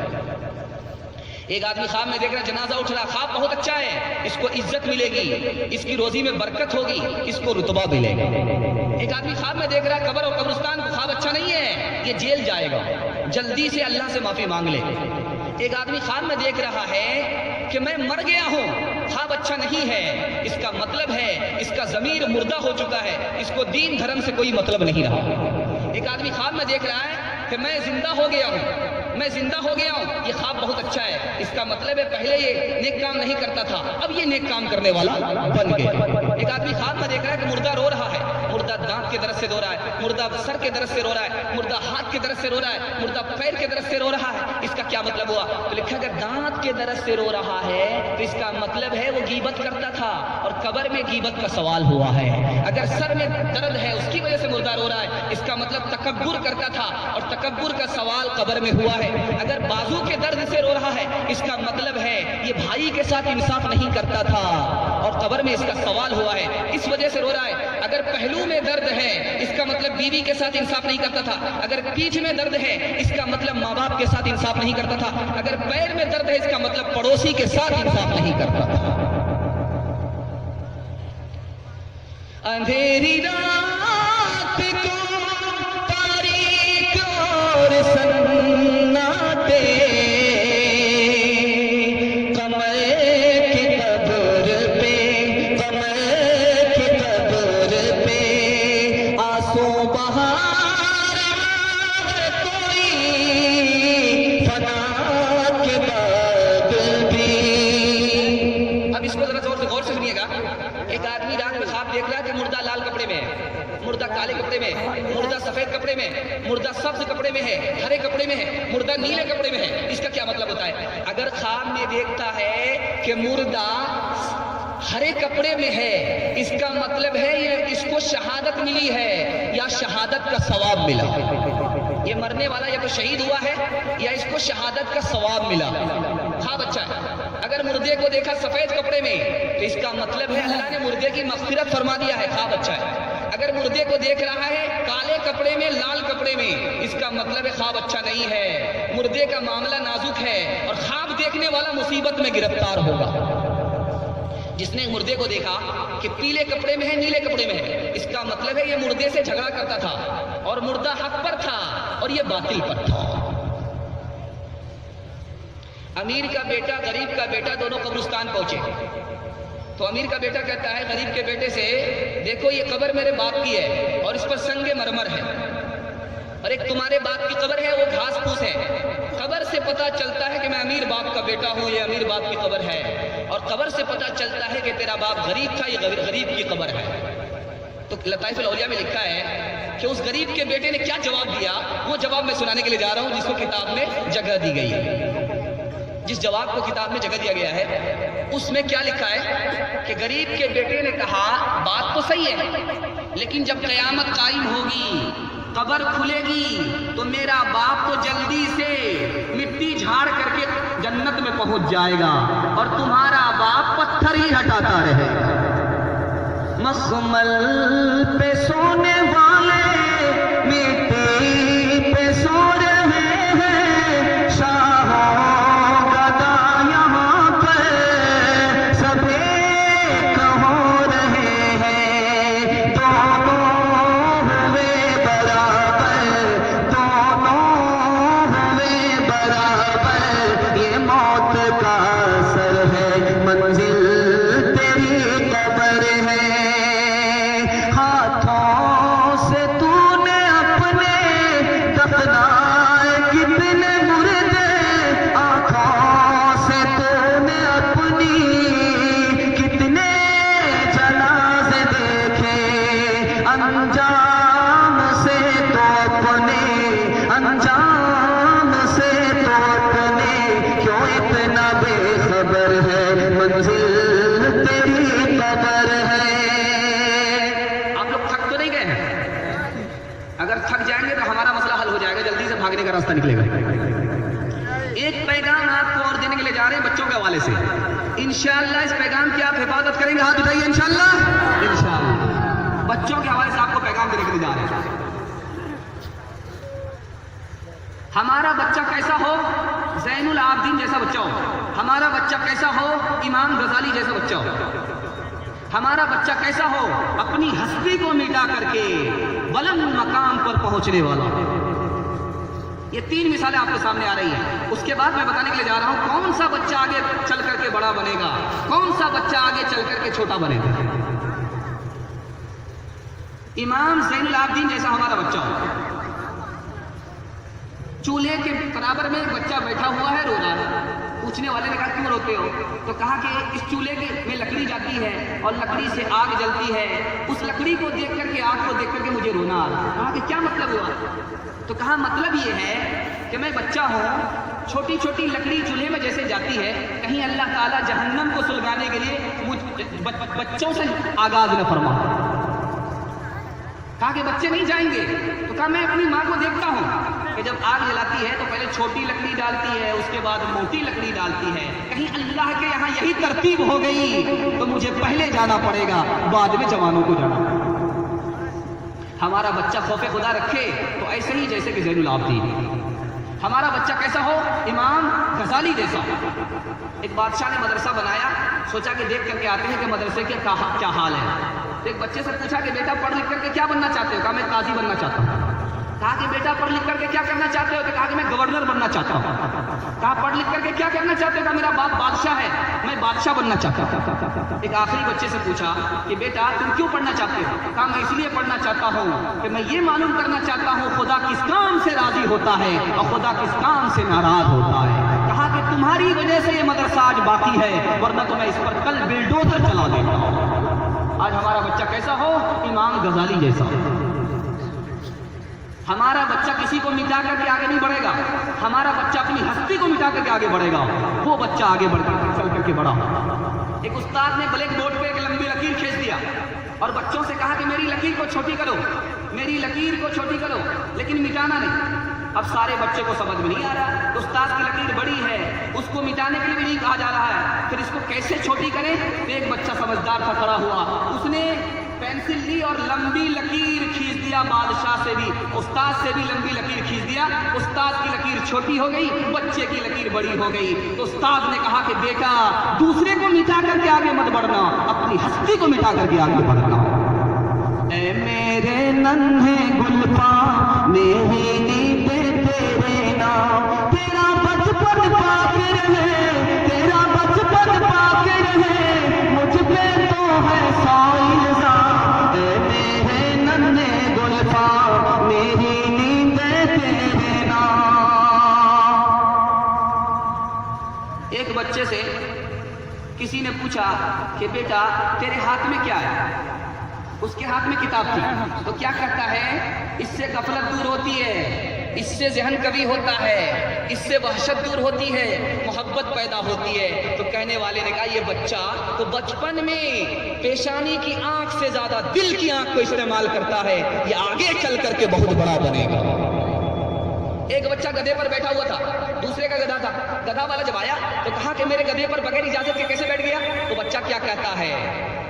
ایک آدمی خواب میں دیکھ رہا ہے جنازہ اٹھ رہا، خواب بہت اچھا ہے، اس کو عزت ملے گی، اس کی روزی میں برکت ہوگی، اس کو رتبہ ملے گا. ایک آدمی خواب میں دیکھ رہا ہے قبر اور قبرستان کو، خواب اچھا نہیں ہے، یہ جیل جائے گا، جلدی سے اللہ سے معافی مانگ لے. ایک آدمی خواب میں دیکھ رہا ہے کہ میں مر گیا ہوں، خواب اچھا نہیں ہے، اس کا مطلب ہے اس کا ضمیر مردہ ہو چکا ہے، اس کو دین دھرم سے کوئی مطلب نہیں رہا. ایک آدمی خواب میں دیکھ رہا ہے کہ میں زندہ ہو گیا ہوں، میں زندہ ہو گیا ہوں، یہ خواب بہت اچھا ہے، اس کا مطلب ہے پہلے یہ نیک کام نہیں کرتا تھا، اب یہ نیک کام کرنے والا بن گیا. ایک آدمی خواب میں دیکھ رہا ہے کہ مردہ رو رہا ہے، مردہ دانت کے درد سے رو رہا ہے، مردہ سر کے درد سے رو رہا ہے، مردہ ہاتھ کے درد سے رو رہا ہے، مردہ پیر کے درد سے رو رہا ہے. اس کا کیا مطلب ہوا؟ تو لکھا کہ دانت کے درد سے رو رہا ہے تو اس کا مطلب ہے وہ غیبت کرتا تھا اور قبر میں غیبت کا سوال ہوا ہے. اگر سر میں درد ہے اس کی وجہ سے مردہ رو رہا ہے، اس کا مطلب تکبر کرتا تھا اور تکبر کا سوال قبر میں ہوا ہے. اگر بازو کے درد سے رو رہا ہے اس کا مطلب ہے یہ بھائی کے ساتھ انصاف نہیں کرتا تھا اور قبر میں اس کا سوال ہوا ہے، اس وجہ سے رو رہا ہے. اگر پہلو میں درد ہے اس کا مطلب بیوی کے ساتھ انصاف نہیں کرتا تھا. اگر پیٹھ میں درد ہے اس کا مطلب ماں باپ کے ساتھ انصاف نہیں کرتا تھا. اگر پیر میں درد ہے اس کا مطلب پڑوسی کے ساتھ انصاف نہیں کرتا تھا. اندھیری رات کو تاریک اور سناٹے، قمر کی قبر پہ آنسو بہا رہا ہے کوئی فنا کے بعد بھی. اب اس کو ذرا زور سے غور سے سنیے گا. ایک آدمی رات میں خواب دیکھ رہا ہے کہ مردہ لال کپڑے میں سفید کپڑے میں ہے، مردہ سبز کپڑے میں ہے، ہرے کپڑے میں ہے، مردہ نیلے کپڑے میں ہے، اس کا کیا مطلب ہوتا ہے؟ اگر خواب میں دیکھتا ہے کہ مردہ ہرے کپڑے میں ہے، اس کا مطلب ہے یہ اس کو شہادت ملی ہے یا شہادت کا ثواب ملا، یہ مرنے والا یا تو شہید ہوا ہے یا اس کو شہادت کا ثواب ملا، خواب اچھا ہے۔ اگر مردے کو دیکھا سفید کپڑے میں تو اس کا مطلب ہے اللہ نے مردے کی مغفرت فرما دیا ہے، خواب اچھا ہے۔ اگر مردے کو دیکھ رہا ہے کالے کپڑے میں، لال کپڑے میں، اس کا مطلب ہے خواب اچھا نہیں ہے، مردے کا معاملہ نازک ہے اور خواب دیکھنے والا مصیبت میں گرفتار ہوگا۔ جس نے مردے کو دیکھا کہ پیلے کپڑے میں ہے، نیلے کپڑے میں ہے، اس کا مطلب ہے یہ مردے سے جھگڑا کرتا تھا اور مردہ حق پر تھا اور یہ باطل پر تھا۔ امیر کا بیٹا غریب کا بیٹا دونوں قبرستان پہنچے تو امیر کا بیٹا کہتا ہے غریب کے بیٹے سے، دیکھو یہ قبر میرے باپ کی ہے اور اس پر سنگ مرمر ہے، اور ایک تمہارے باپ کی قبر ہے وہ گھاس پھوس ہے، قبر سے پتہ چلتا ہے کہ میں امیر باپ کا بیٹا ہوں، یہ امیر باپ کی قبر ہے، اور قبر سے پتہ چلتا ہے کہ تیرا باپ غریب تھا، یہ غریب کی قبر ہے۔ تو لطائف الاولیاء میں لکھا ہے کہ اس غریب کے بیٹے نے کیا جواب دیا، وہ جواب میں سنانے کے لیے جا رہا ہوں جس کو کتاب میں جگہ دی گئی ہے۔ جس جواب کو کتاب میں جگہ دیا گیا ہے اس میں کیا لکھا ہے کہ غریب کے بیٹے نے کہا بات تو صحیح ہے، لیکن جب قیامت قائم ہوگی، قبر کھلے گی تو میرا باپ تو جلدی سے مٹی جھاڑ کر کے جنت میں پہنچ جائے گا اور تمہارا باپ پتھر ہی ہٹاتا رہے گا۔ مخمل پہ سونے والے مٹی پہ سو رہے ہیں، شاہوں گدا یہاں پر سب ایک ہو رہے ہیں، دونوں ہوئے برابر، دونوں ہوئے برابر، یہ موت کا اثر ہے، منزل تیری قبر ہے۔ راستہ نکلے گا۔ ایک پیغام آپ کو اور دینے کے لیے جا رہے ہیں بچوں کے حوالے سے، انشاءاللہ اس پیغام کی آپ حفاظت کریں گے، ہاتھ اٹھائیے انشاءاللہ۔ انشاءاللہ بچوں کے حوالے سے آپ کو پیغام دینے کے لیے جا رہے ہیں۔ ہمارا بچہ کیسا ہو؟ زین العابدین جیسا بچہ ہو۔ ہمارا بچہ کیسا ہو؟ امام غزالی جیسا بچہ ہو۔ ہمارا بچہ کیسا ہو؟ اپنی ہستی کو مٹا کر کے بلند مقام پر پہنچنے والا۔ یہ تین مثالیں آپ کے سامنے آ رہی ہیں۔ اس کے بعد میں بتانے کے لیے جا رہا ہوں کون سا بچہ آگے چل کر کے بڑا بنے گا، کون سا بچہ آگے چل کر کے چھوٹا بنے گا۔ امام زین العابدین جیسا ہمارا بچہ ہو۔ چولہے کے برابر میں ایک بچہ بیٹھا ہوا ہے، رو رہا ہے۔ پوچھنے والے نے کہا کیوں روتے ہو؟ تو کہا کہ اس چولہے میں لکڑی جاتی ہے اور لکڑی سے آگ جلتی ہے، اس لکڑی کو دیکھ کر کے، آگ کو دیکھ کر کے مجھے رونا آ رہا ہے۔ کہا کہ کیا مطلب ہوا؟ تو کہا مطلب یہ ہے کہ میں بچہ ہوں، چھوٹی چھوٹی لکڑی چولہے میں جیسے جاتی ہے، کہیں اللہ تعالیٰ جہنم کو سلگانے کے لیے بچوں سے آغاز نہ فرما۔ کہا کہ بچے نہیں جائیں گے۔ تو کہا میں اپنی ماں کو دیکھتا ہوں کہ جب آگ جلاتی ہے تو پہلے چھوٹی لکڑی ڈالتی ہے، اس کے بعد موٹی لکڑی ڈالتی ہے، کہیں اللہ کے یہاں یہی ترتیب ہو گئی تو مجھے پہلے جانا پڑے گا، بعد میں جوانوں کو جانا پڑے گا۔ ہمارا بچہ خوف خدا رکھے تو ایسے ہی جیسے کہ زین العابدین۔ ہمارا بچہ کیسا ہو؟ امام غزالی جیسا۔ ایک بادشاہ نے مدرسہ بنایا، سوچا کہ دیکھ کر کے آتے ہیں کہ مدرسے کے کیا حال ہے۔ ایک بچے سے پوچھا کہ بیٹا پڑھ لکھ کر کے کیا بننا چاہتے ہو؟ کہا میں قاضی بننا چاہتا ہوں۔ کہا کہ بیٹا پڑھ لکھ کر کے کیا کرنا چاہتے ہو؟ تو کہا کہ میں گورنر بننا چاہتا ہوں۔ کہا پڑھ لکھ کر کے کیا کرنا چاہتے ہو؟ کہا میرا باپ بادشاہ ہے، میں بادشاہ بننا چاہتا ہوں۔ ایک آخری بچے سے پوچھا کہ بیٹا تم کیوں پڑھنا چاہتے ہو؟ کہا میں اس لیے پڑھنا چاہتا ہوں کہ میں یہ معلوم کرنا چاہتا ہوں خدا کس کام سے راضی ہوتا ہے اور خدا کس کام سے ناراض ہوتا ہے۔ کہا کہ تمہاری وجہ سے یہ مدرسہ آج باقی ہے، ورنہ تو میں اس پر کل بلڈوزر چلا دیتا ہوں۔ آج ہمارا بچہ کیسا ہو؟ امام غزالی جیسا۔ ہمارا بچہ کسی کو مٹا کر کے آگے نہیں بڑھے گا، ہمارا بچہ اپنی ہستی کو مٹا کر کے آگے بڑھے گا، وہ بچہ آگے بڑھ کر چل کر کے بڑا ہوگا۔ ایک استاد نے بلیک بورڈ پہ ایک لمبی لکیر کھینچ دیا اور بچوں سے کہا کہ میری لکیر کو چھوٹی کرو، میری لکیر کو چھوٹی کرو، لیکن مٹانا نہیں۔ اب سارے بچے کو سمجھ میں نہیں آ رہا، استاد کی لکیر بڑی ہے، اس کو مٹانے کے لیے بھی نہیں کہا جا رہا ہے، پھر اس کو کیسے چھوٹی کریں؟ ایک بچہ سمجھدار تھا، کھڑا ہوا، اس نے پینسل لی اور لمبی لکیر کھینچ دیا، بادشاہ سے بھی، استاد سے بھی لمبی لکیر کھینچ دیا، استاد کی لکیر چھوٹی ہو گئی، بچے کی لکیر بڑی ہو گئی۔ تو استاد نے کہا کہ بیٹا دوسرے کو مٹا کر کے آگے مت بڑھنا، اپنی ہستی کو مٹا کر کے آگے بڑھنا۔ اے میرے ننھے گلفاں میری نیندیں تیرے نام، تیرا بچپن پاک رہے، تیرا بچپن پاک رہے، مجھ پہ تو ہے سو الزام۔ اے میرے ننھے گلفاں میری نیندیں تیرے نام۔ ایک بچے سے کسی نے پوچھا کہ بیٹا تیرے ہاتھ میں کیا ہے؟ اس کے ہاتھ میں کتاب تھی، تو کیا کرتا ہے؟ اس سے غفلت دور ہوتی ہے، اس سے ذہن کبھی ہوتا ہے، اس سے وحشت دور ہوتی ہے، محبت پیدا ہوتی ہے۔ تو کہنے والے نے کہا یہ بچہ تو بچپن میں پیشانی کی آنکھ سے زیادہ دل کی آنکھ کو استعمال کرتا ہے، یہ آگے چل کر کے بہت بڑا بنے گا۔ ایک بچہ گدھے پر بیٹھا ہوا تھا، دوسرے کا گدھا تھا، گدھا والا جب آیا تو کہا کہ میرے گدھے پر بغیر اجازت کے کیسے بیٹھ گیا؟ تو بچہ کیا کہتا ہے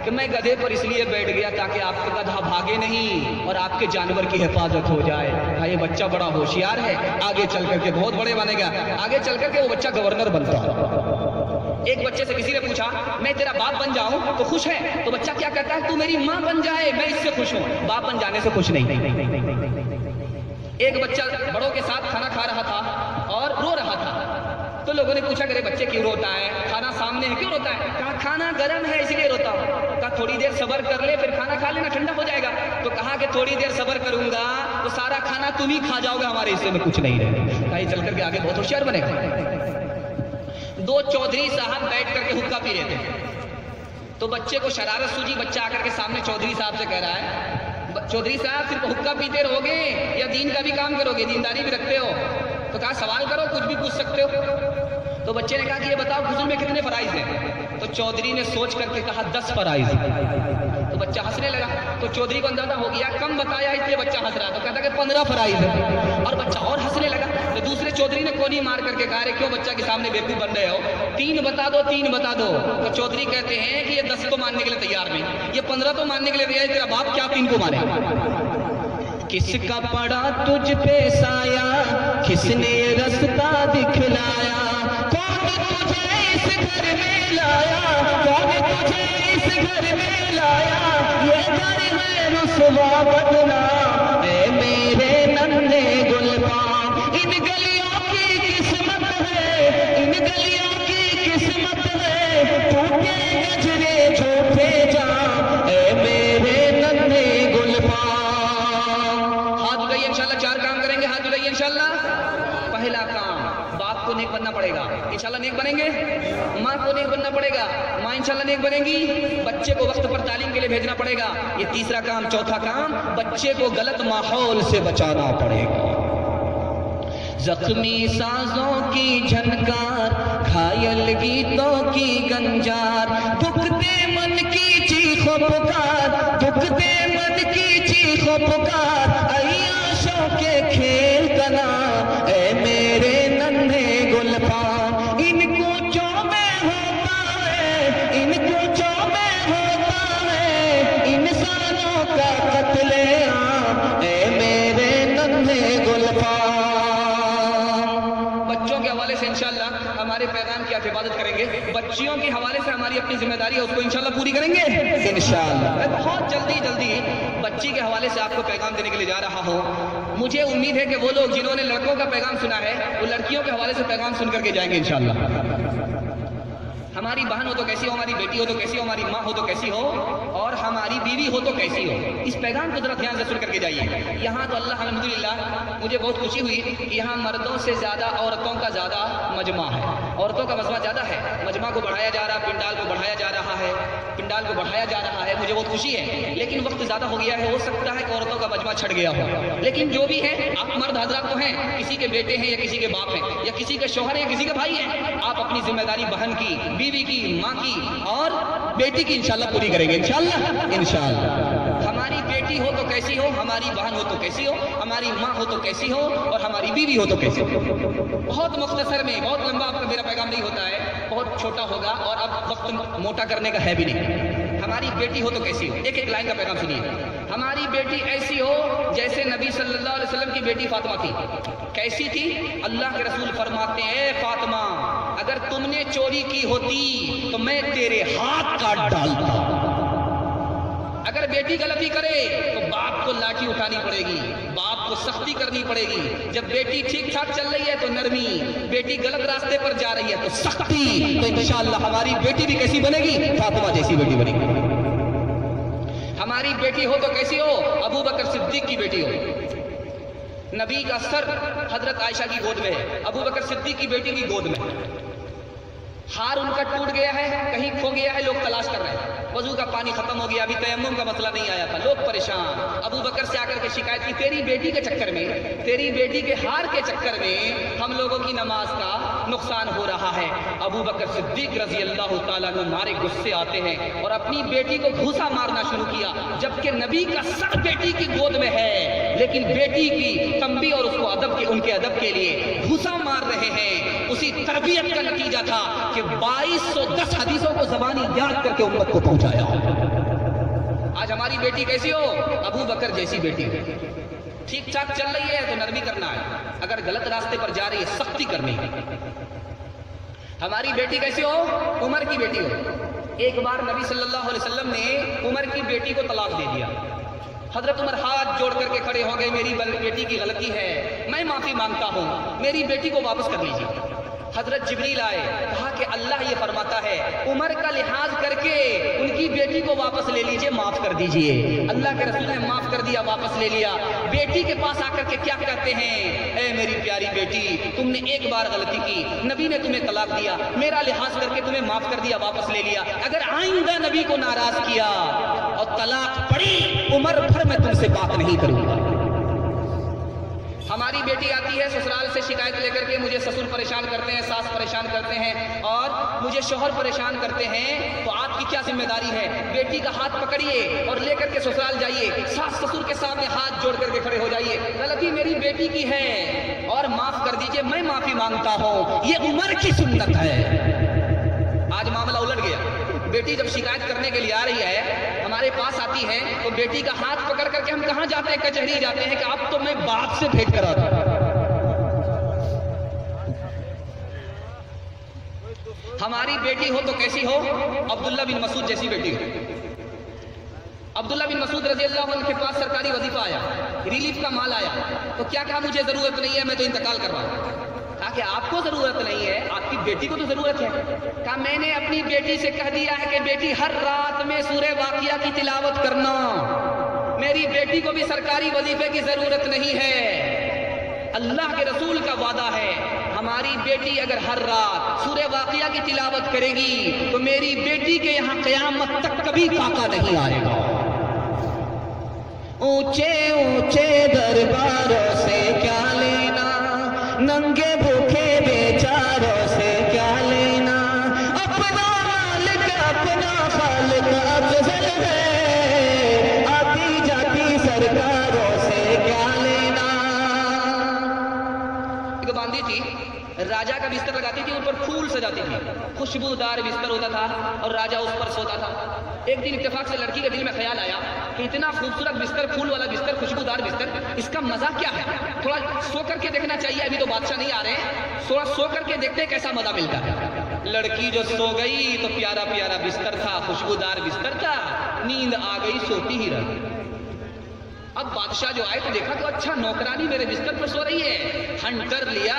کہ میں گدھے پر اس لیے بیٹھ گیا تاکہ آپ کا گدھا بھاگے نہیں اور آپ کے جانور کی حفاظت ہو جائے۔ ہاں یہ بچہ بڑا ہوشیار ہے، آگے چل کر کے بہت بڑے بنے گا، آگے چل کر کے وہ بچہ گورنر بنتا ہے۔ ایک بچے سے کسی نے پوچھا میں تیرا باپ بن جاؤں تو خوش ہے؟ تو بچہ کیا کہتا ہے تو میری ماں بن جائے میں اس سے خوش ہوں، باپ بن جانے سے خوش نہیں۔ ایک بچہ بڑوں کے ساتھ کھانا کھا رہا تھا اور رو رہا تھا، تو لوگوں نے پوچھا کہ بچے کیوں روتا ہے، کھانا سامنے ہے کیوں روتا ہے؟ کہا کھانا گرم ہے اس لیے روتا ہوں۔ کہا تھوڑی دیر صبر کر لے پھر کھانا کھا لینا ٹھنڈا ہو جائے گا۔ تو کہا کہ تھوڑی دیر صبر کروں گا تو سارا کھانا تم ہی کھا جاؤ گا، ہمارے حصے میں کچھ نہیں رہے۔ کہا یہ چل کر کے آگے بہت ہوشیار بنے گا۔ دو چودھری صاحب بیٹھ کر کے حقہ پی رہے تھے، تو بچے کو شرارت سوجی، بچہ آ کر کے سامنے چودھری صاحب سے کہہ رہا ہے چودھری صاحب صرف حقہ پیتے رہو گے یا دین کا بھی کام کرو گے، دینداری بھی رکھتے ہو؟ تو کہا سوال کرو، کچھ بھی پوچھ سکتے ہو۔ تو بچے نے کہا کہ یہ بتاؤ غسل میں کتنے فرائض ہیں؟ تو چودھری نے سوچ کر کے کہا 10 فرائض۔ تو بچہ ہنسنے لگا، تو چودھری کو اندازہ ہو گیا کم بتایا اس لیے بچہ ہنس رہا، تو کہتا کہ 15 فرائض ہیں، اور بچہ اور ہنسنے لگا۔ تو دوسرے چودھری نے کونی مار کر کے کہا رے کیوں بچہ کے سامنے بیوقوف بن رہے ہو، 3 بتا دو 3 بتا دو۔ تو چودھری کہتے ہیں کہ یہ 10 تو ماننے کے لیے تیار نہیں، یہ 15 تو ماننے کے لیے تیار ہے، تیرا باپ کیا 3 کو مانے؟ کس کا پڑا تجھ پہ سایہ، کس نے رستہ دکھلایا، کون تجھے اس گھر میں لایا، کون تجھے اس گھر میں لایا، یہ گھر ہے رسوا بدنام۔ اے میرے ننھے گلفام ان گلیوں کی قسمت ہے، ان گلیوں کی قسمت ہے، ٹوٹے گجرے جھوٹے جام۔ اے میرے ننھے گلفام۔ انشاءاللہ 4 کام کریں گے، ہاتھ اٹھائیے انشاءاللہ۔ پہلا کام باپ کو نیک بننا پڑے گا، انشاءاللہ نیک بنیں گے۔ ماں کو نیک بننا پڑے گا، ماں انشاءاللہ نیک بنے گی۔ بچے کو وقت پر تعلیم کے لیے بھیجنا پڑے گا، یہ تیسرا کام۔ چوتھا کام بچے کو غلط ماحول سے بچانا پڑے گا۔ زخمی سازوں کی جھنکار، گھائل گیتوں کی گنجار، دکھتے من کی چیخ و پکار، دکھتے من کی چیخ و پکار، عیاشوں کے کھیل کا نام۔ اے میرے ننھے گلفام ان کوچوں میں ہوتا ہے، ان کوچوں میں ہوتا ہے انسانوں کا قتل عام۔ اے میرے ننھے گلفام۔ بچوں کے حوالے سے انشاءاللہ ہمارے پیغام کی آپ حفاظت کریں گے، بچیوں کے حوالے سے ہماری اپنی ذمہ داری ہے اس کو انشاءاللہ پوری کریں گے انشاءاللہ۔ میں بہت جلدی بچی کے حوالے سے آپ کو پیغام دینے کے لیے جا رہا ہوں۔ مجھے امید ہے کہ وہ لوگ جنہوں نے لڑکوں کا پیغام سنا ہے وہ لڑکیوں کے حوالے سے پیغام سن کر کے جائیں گے انشاءاللہ۔ ہماری بہن ہو تو کیسی ہو، ہماری بیٹی ہو تو کیسی ہو، ہماری ماں ہو تو کیسی ہو، اور ہماری بیوی ہو تو کیسی ہو، اس پیغام کو ذرا دھیان سے سن کر کے جائیے۔ یہاں تو اللہ الحمدللہ مجھے بہت خوشی ہوئی کہ یہاں مردوں سے زیادہ عورتوں کا زیادہ مجمع ہے، عورتوں کا مجمع زیادہ ہے، مجمع کو بڑھایا جا رہا ہے، پنڈال کو بڑھایا جا رہا ہے، پنڈال سال کو بڑھایا جا رہا ہے، مجھے بہت خوشی ہے، لیکن وقت زیادہ ہو گیا ہے، ہو سکتا ہے کہ عورتوں کا مجمع چھٹ گیا ہو، لیکن جو بھی ہے آپ مرد حضرات تو ہیں، کسی کے بیٹے ہیں یا کسی کے باپ ہیں یا کسی کے شوہر ہیں یا کسی کے بھائی ہیں، آپ اپنی ذمہ داری بہن کی، بیوی کی، ماں کی اور بیٹی کی انشاءاللہ پوری کریں گے، انشاءاللہ۔ ہماری بیٹی ہو تو کیسی ہو، ہماری بہن ہو تو کیسی ہو، ہماری ماں ہو تو کیسی ہو اور ہماری بیوی ہو تو کیسی ہو۔ بہت مختصر میں، بہت لمبا آپ کا میرا پیغام نہیں ہوتا ہے، بہت چھوٹا ہوگا اور اب وقت موٹا کرنے کا ہے بھی نہیں۔ ہماری بیٹی ہو تو کیسی ہو، ایک ایک لائن کا پیغام سنیے۔ ہماری بیٹی ایسی ہو جیسے نبی صلی اللہ علیہ وسلم کی بیٹی فاطمہ تھی۔ کیسی تھی؟ اللہ کے رسول فرماتے ہیں، اے فاطمہ اگر تم نے چوری کی ہوتی تو میں تیرے ہاتھ کاٹ ڈالتا۔ اگر بیٹی غلطی کرے تو باپ کو لاٹھی اٹھانی پڑے گی، باپ کو سختی کرنی پڑے گی۔ جب بیٹی ٹھیک ٹھاک چل رہی ہے تو نرمی، بیٹی غلط راستے پر جا رہی ہے تو سختی۔ تو انشاءاللہ ہماری بیٹی بھی کیسی بنے گی؟ فاطمہ جیسی بیٹی بنے گی۔ ہماری بیٹی ہو تو کیسی ہو؟ ابو بکر صدیق کی بیٹی ہو۔ نبی کا سر حضرت عائشہ کی گود میں ہے، ابو بکر صدیق کی بیٹی کی گود میں ہے۔ ہار ان کا ٹوٹ گیا ہے، کہیں کھو گیا ہے، لوگ تلاش کر رہے ہیں۔ وضو کا پانی ختم ہو گیا، ابھی تیمم کا مسئلہ نہیں آیا تھا، لوگ پریشان۔ ابو بکر سے آ کر کے شکایت کی، تیری بیٹی کے چکر میں، تیری بیٹی کے ہار کے چکر میں ہم لوگوں کی نماز کا نقصان ہو رہا ہے۔ ابو بکر صدیق رضی اللہ تعالیٰ عنہ مارے غصے آتے ہیں اور اپنی بیٹی کو گھوسا مارنا شروع کیا، جبکہ نبی کا سر بیٹی کی گود میں ہے، لیکن بیٹی کی تنبیہ اور اس کو ادب کے، ان کے ادب کے لیے گھوسا مار رہے ہیں۔ اسی تربیت کا نتیجہ تھا کہ 2210 حدیثوں کو زبانی یاد کر کے امت کو پہنچایا۔ آج ہماری بیٹی کیسی ہو؟ ابو بکر جیسی بیٹی ہو۔ ٹھیک ٹھاک چل رہی ہے تو نرمی کرنا ہے، اگر غلط راستے پر جا رہی ہے سختی کرنی ہے۔ ہماری بیٹی کیسی ہو؟ عمر کی بیٹی ہو۔ ایک بار نبی صلی اللہ علیہ وسلم نے عمر کی بیٹی کو طلاق دے دیا۔ حضرت عمر ہاتھ جوڑ کر کے کھڑے ہو گئے، میری بیٹی کی غلطی ہے، میں معافی مانگتا ہوں، میری بیٹی کو واپس کر لیجیے۔ حضرت جبریل آئے، کہا کہ اللہ یہ فرماتا ہے عمر کا لحاظ کر کے ان کی بیٹی کو واپس لے لیجئے، معاف کر دیجئے۔ اللہ کے رسول نے معاف کر دیا، واپس لے لیا۔ بیٹی کے پاس آ کر کے کیا کہتے ہیں؟ اے میری پیاری بیٹی، تم نے ایک بار غلطی کی، نبی نے تمہیں طلاق دیا، میرا لحاظ کر کے تمہیں معاف کر دیا، واپس لے لیا۔ اگر آئندہ نبی کو ناراض کیا اور طلاق پڑی، عمر بھر میں تم سے بات نہیں کروں گا۔ ہماری بیٹی آتی ہے سسرال سے شکایت لے کر کے، مجھے سسر پریشان کرتے ہیں، ساس پریشان کرتے ہیں اور مجھے شوہر پریشان کرتے ہیں، تو آپ کی کیا ذمہ داری ہے؟ بیٹی کا ہاتھ پکڑیے اور لے کر کے سسرال جائیے، ساس سسر کے سامنے ہاتھ جوڑ کر کے کھڑے ہو جائیے، غلطی میری بیٹی کی ہے اور معاف کر دیجئے، میں معافی مانگتا ہوں، یہ عمر کی سنت ہے۔ آج معاملہ الٹ گیا، بیٹی جب شکایت کرنے کے لیے آ رہی ہے، ہمارے پاس آتی ہے تو بیٹی کا ہاتھ پکڑ کر کے ہم کہاں جاتے ہیں؟ کچہری جاتے ہیں کہ اب تو میں باپ سے بھیٹ کرا دوں۔ ہماری بیٹی ہو تو کیسی ہو؟ عبداللہ بن مسعود جیسی بیٹی ہو۔ عبداللہ بن مسعود رضی اللہ عنہ کے پاس سرکاری وظیفہ آیا، ریلیف کا مال آیا، تو کیا کہا؟ مجھے ضرورت نہیں ہے، میں تو انتقال کر رہا ہوں۔ کہا کہ آپ کو ضرورت نہیں ہے، آپ کی بیٹی کو تو ضرورت ہے۔ کہا میں نے اپنی بیٹی سے کہہ دیا ہے کہ بیٹی ہر رات میں سورہ واقعہ کی تلاوت کرنا، میری بیٹی کو بھی سرکاری وظیفے کی ضرورت نہیں ہے۔ اللہ کے رسول کا وعدہ ہے، ہماری بیٹی اگر ہر رات سورہ واقعہ کی تلاوت کرے گی تو میری بیٹی کے یہاں قیامت تک کبھی فاقہ نہیں آئے گا۔ اونچے اونچے درباروں سے کیا لینا، ننگے بھوکے بیچاروں سے کیا لینا، اپنا مالک اپنا خالق افضل ہے، آتی جاتی سرکاروں سے کیا لینا۔ ایک باندھی تھی، راجا کا بستر لگاتی تھی، اوپر پھول سجاتی تھی، خوشبودار بستر ہوتا تھا اور راجا اس پر سوتا تھا۔ ایک دن اتفاق سے لڑکی کے دل میں خیال آیا کہ اتنا خوبصورت بستر، پھول والا بستر، خوشبودار بستر، اس کا مزہ کیا ہے؟ تھوڑا سو کر کے دیکھنا چاہیے، ابھی تو بادشاہ نہیں آ رہے ہیں، تھوڑا سو کر کے دیکھتے کیسا مزہ ملتا ہے۔ لڑکی جو سو گئی تو پیارا پیارا بستر تھا، خوشبودار بستر تھا، نیند آ گئی، سوتی ہی رہ گئی۔ اب بادشاہ جو آئے تو دیکھا تو اچھا نوکرانی میرے بستر پر سو رہی ہے، ہنٹر لیا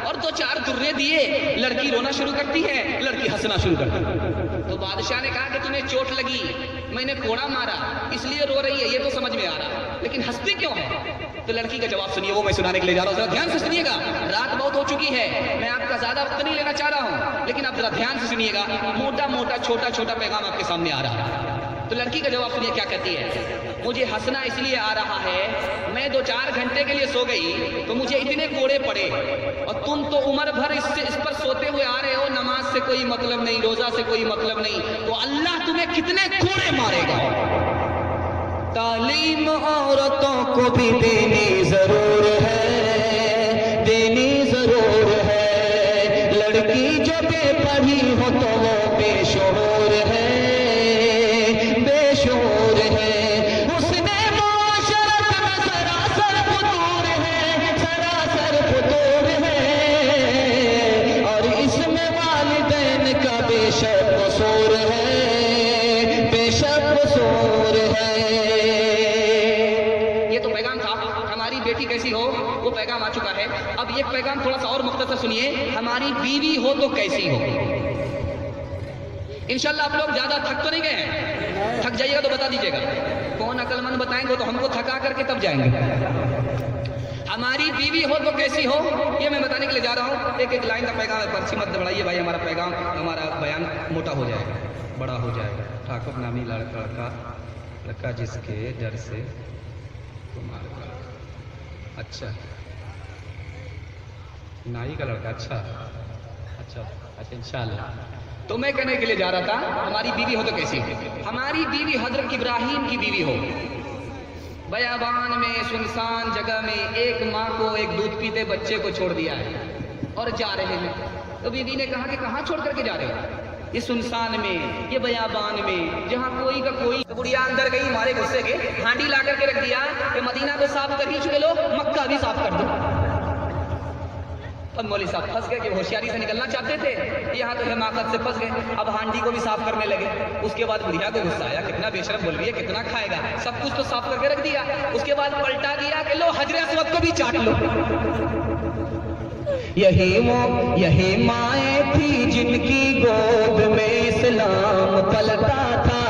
اور دو چار درے دیے، لڑکی رونا شروع کرتی ہے، لڑکی ہنسنا شروع کرتی ہے۔ تو بادشاہ نے کہا کہ تمہیں چوٹ لگی، میں نے کوڑا مارا اس لیے رو رہی ہے، یہ تو سمجھ میں آ رہا، لیکن ہنستی کیوں ہے؟ تو لڑکی کا جواب سنیے، وہ میں سنانے کے لیے جا رہا ہوں، ذرا دھیان سے سنیے گا۔ رات بہت ہو چکی ہے، میں آپ کا زیادہ وقت نہیں لینا چاہ رہا ہوں، لیکن آپ ذرا دھیان سے سنیے گا، موٹا موٹا چھوٹا چھوٹا پیغام آپ کے سامنے آ رہا ہے۔ تو لڑکی کا جواب سنیے کیا کہتی ہے، مجھے ہنسنا اس لیے آ رہا ہے، میں 2-4 گھنٹے کے لیے سو گئی تو مجھے اتنے کوڑے پڑے، اور تم تو عمر بھر اس پر سوتے ہوئے آ رہے ہو، نماز سے کوئی مطلب نہیں، روزہ سے کوئی مطلب نہیں، تو اللہ تمہیں کتنے کوڑے مارے گا۔ تعلیم عورتوں کو بھی دینی ضرور ہے، دینی ضرور ہے، لڑکی جو بے پڑھی ہو تو وہ بے شعور ہے، بے شعور ہے، اس نے معاشرت میں سراسر فطور ہے، سراسر فطور ہے، اور اس میں والدین کا بے شک قصور ہے، بے شک قصور ہے۔ بیٹی کیسی ہو وہ پیغام آ چکا ہے۔ اب یہ پیغام تھوڑا سا اور مختصر سنیے، ہماری بیوی ہو تو کیسی ہو۔ انشاءاللہ آپ لوگ زیادہ تھک تو نہیں گئے ہیں؟ تھک جائیے گا تو بتا دیجیے گا، کون عقل مند بتائیں گے تو ہم کو تھکا کر کے تب جائیں گے۔ ہماری بیوی ہو تو کیسی ہو، یہ میں بتانے کے لیے جا رہا ہوں۔ ایک ایک لائن کا پیغام ہے، پرچی مت بڑھائیے بھائی، ہمارا پیغام ہمارا بیان موٹا ہو جائے گا، بڑا ہو جائے گا۔ ٹھاکر نامی لڑکا جس کے ڈر سے تمہارا، اچھا نائی کا لڑکا، اچھا انشاءاللہ۔ تو میں کہنے کے لیے جا رہا تھا ہماری بیوی ہو تو کیسی ہو۔ ہماری بیوی حضرت ابراہیم کی بیوی ہو، بیابان میں سنسان جگہ میں ایک ماں کو ایک دودھ پیتے بچے کو چھوڑ دیا ہے اور جا رہے ہیں۔ تو بیوی نے کہا کہ کہاں چھوڑ کر کے جا رہے ہو؟ یہ سنسان میں، یہ بیابان میں، جہاں کوئی کا کوئی۔ تو بڑھیا اندر گئی مارے غصے کے، ہانڈی لا کر کے رکھ دیا کہ مدینہ کو صاف کر ہی چکے لوگ، مکہ بھی صاف کر دو۔ اب مولوی صاحب پھنس گئے کہ ہوشیاری سے نکلنا چاہتے تھے، یہاں تو حماقت سے پھنس گئے، اب ہانڈی کو بھی صاف کرنے لگے۔ اس کے بعد بڑھیا کو غصہ آیا، کتنا بے شرم بول رہی ہے، کتنا کھائے گا، سب کچھ تو صاف کر کے رکھ دیا۔ اس کے بعد پلٹا دیا کہ لو حجر اسود کو بھی چاٹ لو۔ یہی مائیں تھی جن کی گود میں اسلام پلتا تھا،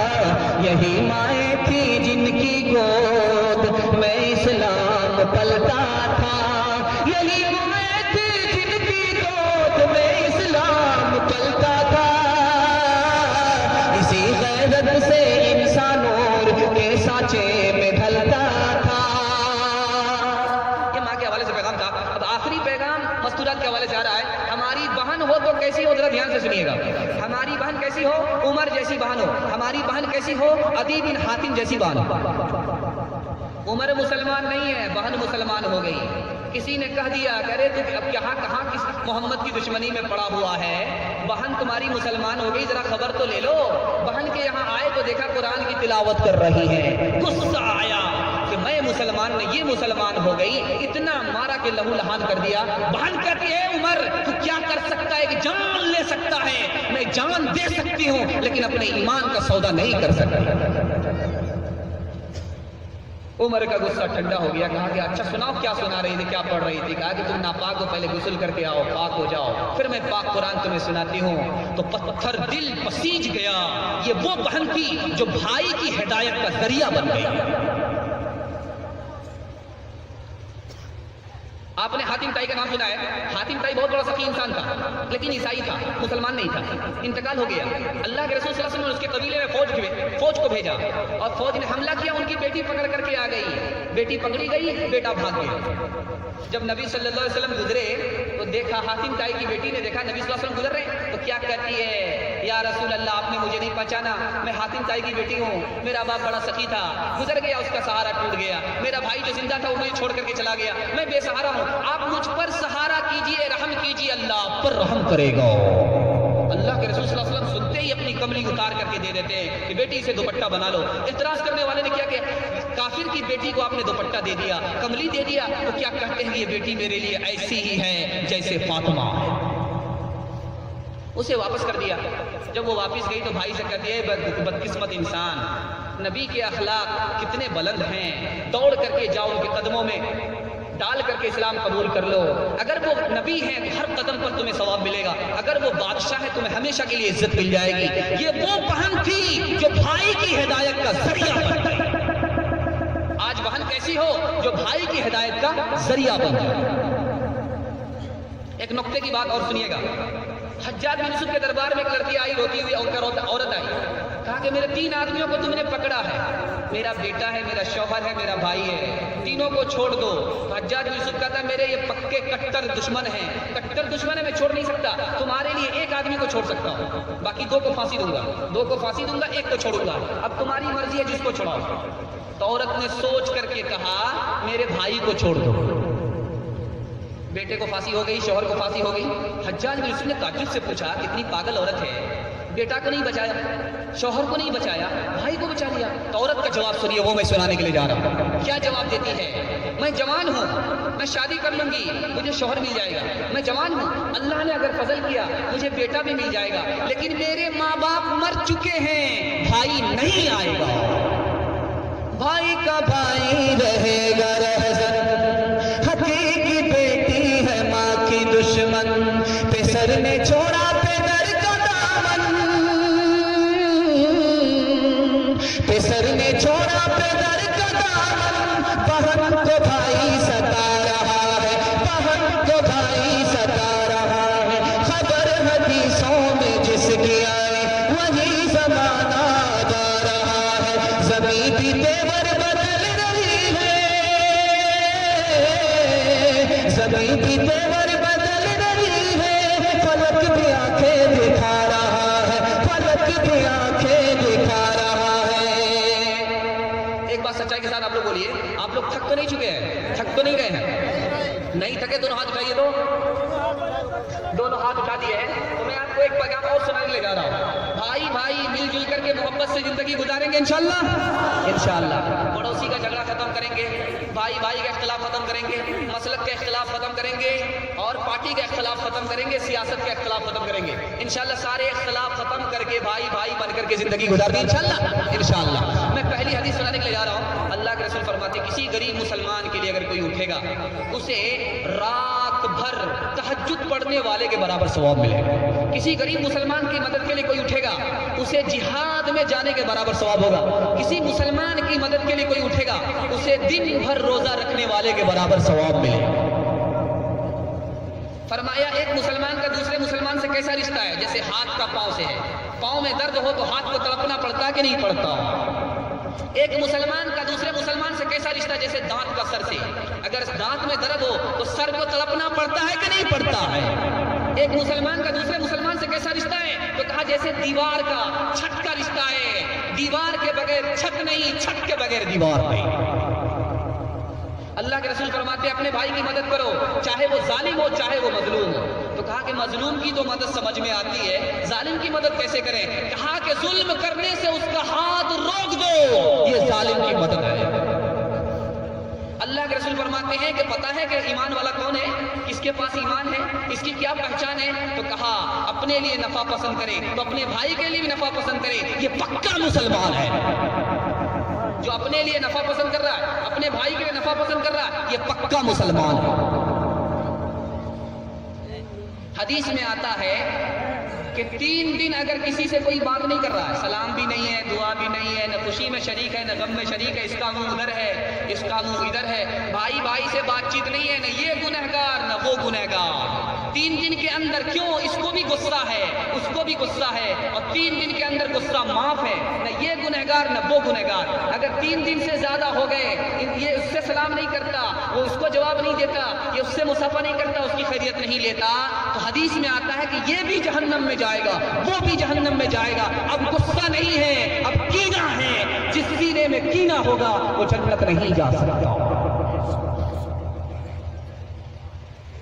یہی مائیں تھی جن کی گود میں اسلام پلتا تھا، یہی مائیں تھی جن کی گود میں اسلام پلتا تھا، اسی غیرت سے انسان اور کے سانچے میں ڈھلتا تھا۔ یہ ماں کے حوالے سے پیغام تھا۔ اب آخری پیغام مستورات کے حوالے سے آ رہا ہے، ہماری بہن ہو تو کیسی ہو، ذرا دھیان سے سنیے گا۔ ہماری بہن کیسی ہو، عمر جیسی بہن ہو۔ ہماری بہن کیسی ہو، عدی بن حاتم جیسی بہن ہو۔ عمر مسلمان نہیں ہے، بہن مسلمان ہو گئی۔ کسی نے کہہ دیا کہ ارے تو اب کہاں کس محمد کی دشمنی میں پڑا ہوا ہے، بہن تمہاری مسلمان ہو گئی، ذرا خبر تو لے لو۔ بہن کے یہاں آئے تو دیکھا قرآن کی تلاوت کر رہی ہے، غصہ آیا کہ میں مسلمان نہیں، یہ مسلمان ہو گئی، اتنا مارا کہ لہو لہان کر دیا۔ بہن کہتی ہے عمر تو کیا کر سکتا ہے کہ جان لے سکتا ہے، میں جان دے سکتی ہوں لیکن اپنے ایمان کا سودا نہیں کر سکتا۔ عمر کا غصہ ٹھنڈا ہو گیا، کہا کہ اچھا سناؤ کیا سنا رہی تھی، کیا پڑھ رہی تھی؟ کہا کہ تم ناپاک ہو، پہلے غسل کر کے آؤ، پاک ہو جاؤ، پھر میں پاک قرآن تمہیں سناتی ہوں۔ تو پتھر دل پسیج گیا، یہ وہ بہن تھی جو بھائی کی ہدایت کا ذریعہ بن گئی۔ آپ نے حاتم طائی کا نام سنا ہے؟ حاتم طائی بہت بڑا سخی انسان تھا، لیکن عیسائی تھا، مسلمان نہیں تھا، انتقال ہو گیا۔ اللہ کے رسول صلی اللہ علیہ وسلم نے اس کے قبیلے میں فوج کو بھیجا، اور فوج نے حملہ کیا، ان کی بیٹی پکڑ کر کے آ گئی، بیٹی پکڑی گئی، بیٹا بھاگ گیا۔ جب نبی صلی اللہ علیہ وسلم گزرے تو دیکھا حاتم طائی کی بیٹی نے دیکھا نبی صلی اللہ علیہ وسلم گزر رہے، تو کیا کہتی ہے، یا رسول اللہ آپ نے مجھے نہیں پہچانا، میں حاتم طائی کی بیٹی ہوں، میرا باپ بڑا سخی تھا، گزر گیا، اس کا سہارا ٹوٹ گیا، میرا بھائی جو زندہ تھا وہ مجھے چھوڑ کر کے چلا گیا، میں بے سہارا ہوں، آپ مجھ پر سہارا کیجئے، رحم کیجئے، اللہ آپ پر رحم کرے گا۔ اللہ کے رسول صلی اللہ علیہ وسلم سنتے ہی اپنی کملی اتار کر کے دے دیتے ہیں کہ بیٹی سے دوپٹہ بنا لو۔ اعتراض کرنے والے نے کیا کہ کافر کی بیٹی کو آپ نے دوپٹہ دے دیا، کملی دے دیا، تو کیا کہتے ہیں یہ بیٹی میرے لیے ایسی ہی ہے جیسے فاطمہ۔ اسے واپس کر دیا۔ جب وہ واپس گئی تو بھائی سے کہتی ہے بدقسمت انسان، نبی کے اخلاق کتنے بلند ہیں، دوڑ کر کے جاؤ ان کے قدموں میں، ڈال کر کے اسلام قبول کر لو۔ اگر وہ نبی ہیں تو ہر قدم پر تمہیں ثواب ملے گا، اگر وہ بادشاہ ہے تمہیں ہمیشہ کے لیے عزت مل جائے گی۔ یہ وہ بہن تھی جو بھائی کی ہدایت کا ذریعہ بن گئی. آج بہن کیسی ہو؟ جو بھائی کی ہدایت کا ذریعہ بن گئی. ایک نقطے کی بات اور سنیے گا. حجاج بن یوسف کے دربار میں ایک لڑکی آئی, روتی ہوئی عورت آئی. کہا کہ میرے 3 آدمیوں کو تم نے پکڑا ہے, میرا بیٹا ہے, میرا شوہر ہے, میرا بھائی ہے, تینوں کو چھوڑ دو. حجاج بن یوسف کہتا ہے میرے یہ پکے کٹر دشمن ہیں, کٹر دشمن ہے, میں چھوڑ نہیں سکتا. تمہارے لیے 1 آدمی کو چھوڑ سکتا ہوں, باقی 2 کو پھانسی دوں گا. 2 کو پھانسی دوں گا, 1 کو چھوڑوں گا. اب تمہاری مرضی ہے, جس کو چھوڑاؤ. تو عورت نے سوچ کر کے کہا میرے بھائی کو چھوڑ دو. بیٹے کو پھانسی ہو گئی, شوہر کو پھانسی ہو گئی. حجاج بن یوسف نے تعجب سے پوچھا کتنی پاگل عورت ہے, بیٹا کو نہیں بچایا, شوہر کو نہیں بچایا, بھائی کو بچا لیا. تو عورت کا جواب سنیے, وہ میں سنانے کے لیے جا رہا ہوں. کیا جواب دیتی ہے؟ میں جوان ہوں, میں شادی کر لوں گی, مجھے شوہر مل جائے گا. میں جوان ہوں, اللہ نے اگر فضل کیا مجھے بیٹا بھی مل جائے گا, لیکن میرے ماں باپ مر چکے ہیں, بھائی نہیں آئے گا. بھائی کا بھائی رہے گا رہزن, حقیقی بیٹی ہے ماں کی دشمن. پسر نے چھوڑا پیدر کا دامن, پسر نے چھوڑا پیدر کا دامن. بہن کو بھائی ستا رہا ہے, بہن کو بھائی ستا رہا ہے. خبر حدیثوں میں جس کی آئی وہی زمانہ جا رہا ہے. زمین بھی تیور بدل رہی ہے, زمین بھی تیور بدل رہی ہے. فلک بھی آنکھیں دکھا رہا ہے, فلک بھی آنکھیں دکھا رہا ہے. ایک بات سچائی کے ساتھ آپ لوگ بولیے, آپ لوگ تھک تو نہیں چکے ہیں, تھک تو نہیں گئے ہیں؟ نہیں تھکے دونوں ہاتھ اٹھائیے. تو دونوں ہاتھ اٹھا دیے ہیں. تو میں آپ کو ایک پیغام اور سنانے لے جا رہا ہوں. بھائی بھائی مل جل کر کے محبت سے زندگی گزاریں گے انشاءاللہ, انشاءاللہ. پڑوسی کا جھگڑا ختم کریں گے, بھائی بھائی کا اختلاف ختم کریں گے, مسلک کا اختلاف ختم کریں گے, اور پارٹی کا اختلاف ختم کریں گے, سیاست کا اختلاف ختم کریں گے انشاءاللہ. سارے اختلاف ختم کر کے بھائی بھائی بن کر کے زندگی گزار دیں انشاءاللہ, انشاءاللہ. میں پہلی حدیث سنانے کے لیے جا رہا ہوں. اللہ کے رسول فرماتے ہیں کسی غریب مسلمان کے لیے اگر کوئی اٹھے گا, اسے رات بھر تہجد پڑھنے والے کے برابر ثواب ملے گا. کسی غریب مسلمان کی مدد کے لیے کوئی اٹھے گا, اسے جہاد میں جانے کے برابر ثواب ہوگا. کسی مسلمان کی مدد کے لیے کوئی اٹھے گا, اسے دن بھر روزہ رکھنے والے کے برابر ثواب ملے گا. فرمایا ایک مسلمان کا دوسرے مسلمان سے کیسا رشتہ ہے؟ جیسے ہاتھ کا پاؤں سے ہے. پاؤں میں درد ہو تو ہاتھ کو تڑپنا پڑتا ہے کہ نہیں پڑتا؟ ایک مسلمان کا دوسرے مسلمان سے کیسا رشتہ؟ جیسے دانت کا سر سے, اگر دانت میں درد ہو تو سر کو تڑپنا پڑتا ہے کہ نہیں پڑتا ہے؟ ایک مسلمان کا دوسرے مسلمان سے کیسا رشتہ ہے؟ تو کہا جیسے دیوار کا چھت کا رشتہ ہے. دیوار کے بغیر چھت نہیں, چھت کے بغیر دیوار نہیں. اللہ کے رسول فرماتے ہیں اپنے بھائی کی مدد کرو, چاہے وہ ظالم ہو چاہے وہ مظلوم ہو. تو کہا کہ مظلوم کی تو مدد سمجھ میں آتی ہے, ظالم کی مدد کیسے کریں؟ کہا کہ ظلم کرنے سے اس کا ہاتھ روک دو, یہ ظالم کی مدد ہے. اللہ کے رسول فرماتے ہیں کہ پتہ ہے کہ ایمان والا کون ہے, کس کے پاس ایمان ہے, اس کی کیا پہچان ہے؟ تو کہا اپنے لیے نفع پسند کرے تو اپنے بھائی کے لیے بھی نفع پسند کرے, یہ پکا مسلمان ہے. جو اپنے لیے نفع پسند کر رہا ہے, اپنے بھائی کے لیے نفع پسند کر رہا ہے, یہ پکا مسلمان ہے. حدیث میں آتا ہے کہ 3 دن اگر کسی سے کوئی بات نہیں کر رہا ہے, سلام بھی نہیں ہے, دعا بھی نہیں ہے, نہ خوشی میں شریک ہے, نہ غم میں شریک ہے, اس کا منہ ادھر ہے, اس کا منہ ادھر ہے, بھائی بھائی سے بات چیت نہیں ہے, نہ یہ گنہگار نہ وہ گنہگار. 3 دن کے اندر کیوں اس کو بھی غصہ ہے, اس کو بھی غصہ ہے, اور 3 دن کے اندر غصہ معاف ہے, نہ یہ گنہگار نہ وہ گنہگار. اگر 3 دن سے زیادہ ہو گئے, یہ اس سے سلام نہیں کرتا, وہ اس کو جواب نہیں دیتا, یہ اس سے مصافحہ نہیں کرتا, اس کی خیریت نہیں لیتا, تو حدیث میں آتا ہے کہ یہ بھی جہنم میں جائے گا, وہ بھی جہنم میں جائے گا. اب غصہ نہیں ہے, اب کینہ ہے. جس سینے میں کینہ ہوگا وہ جنت نہیں جا سکتا.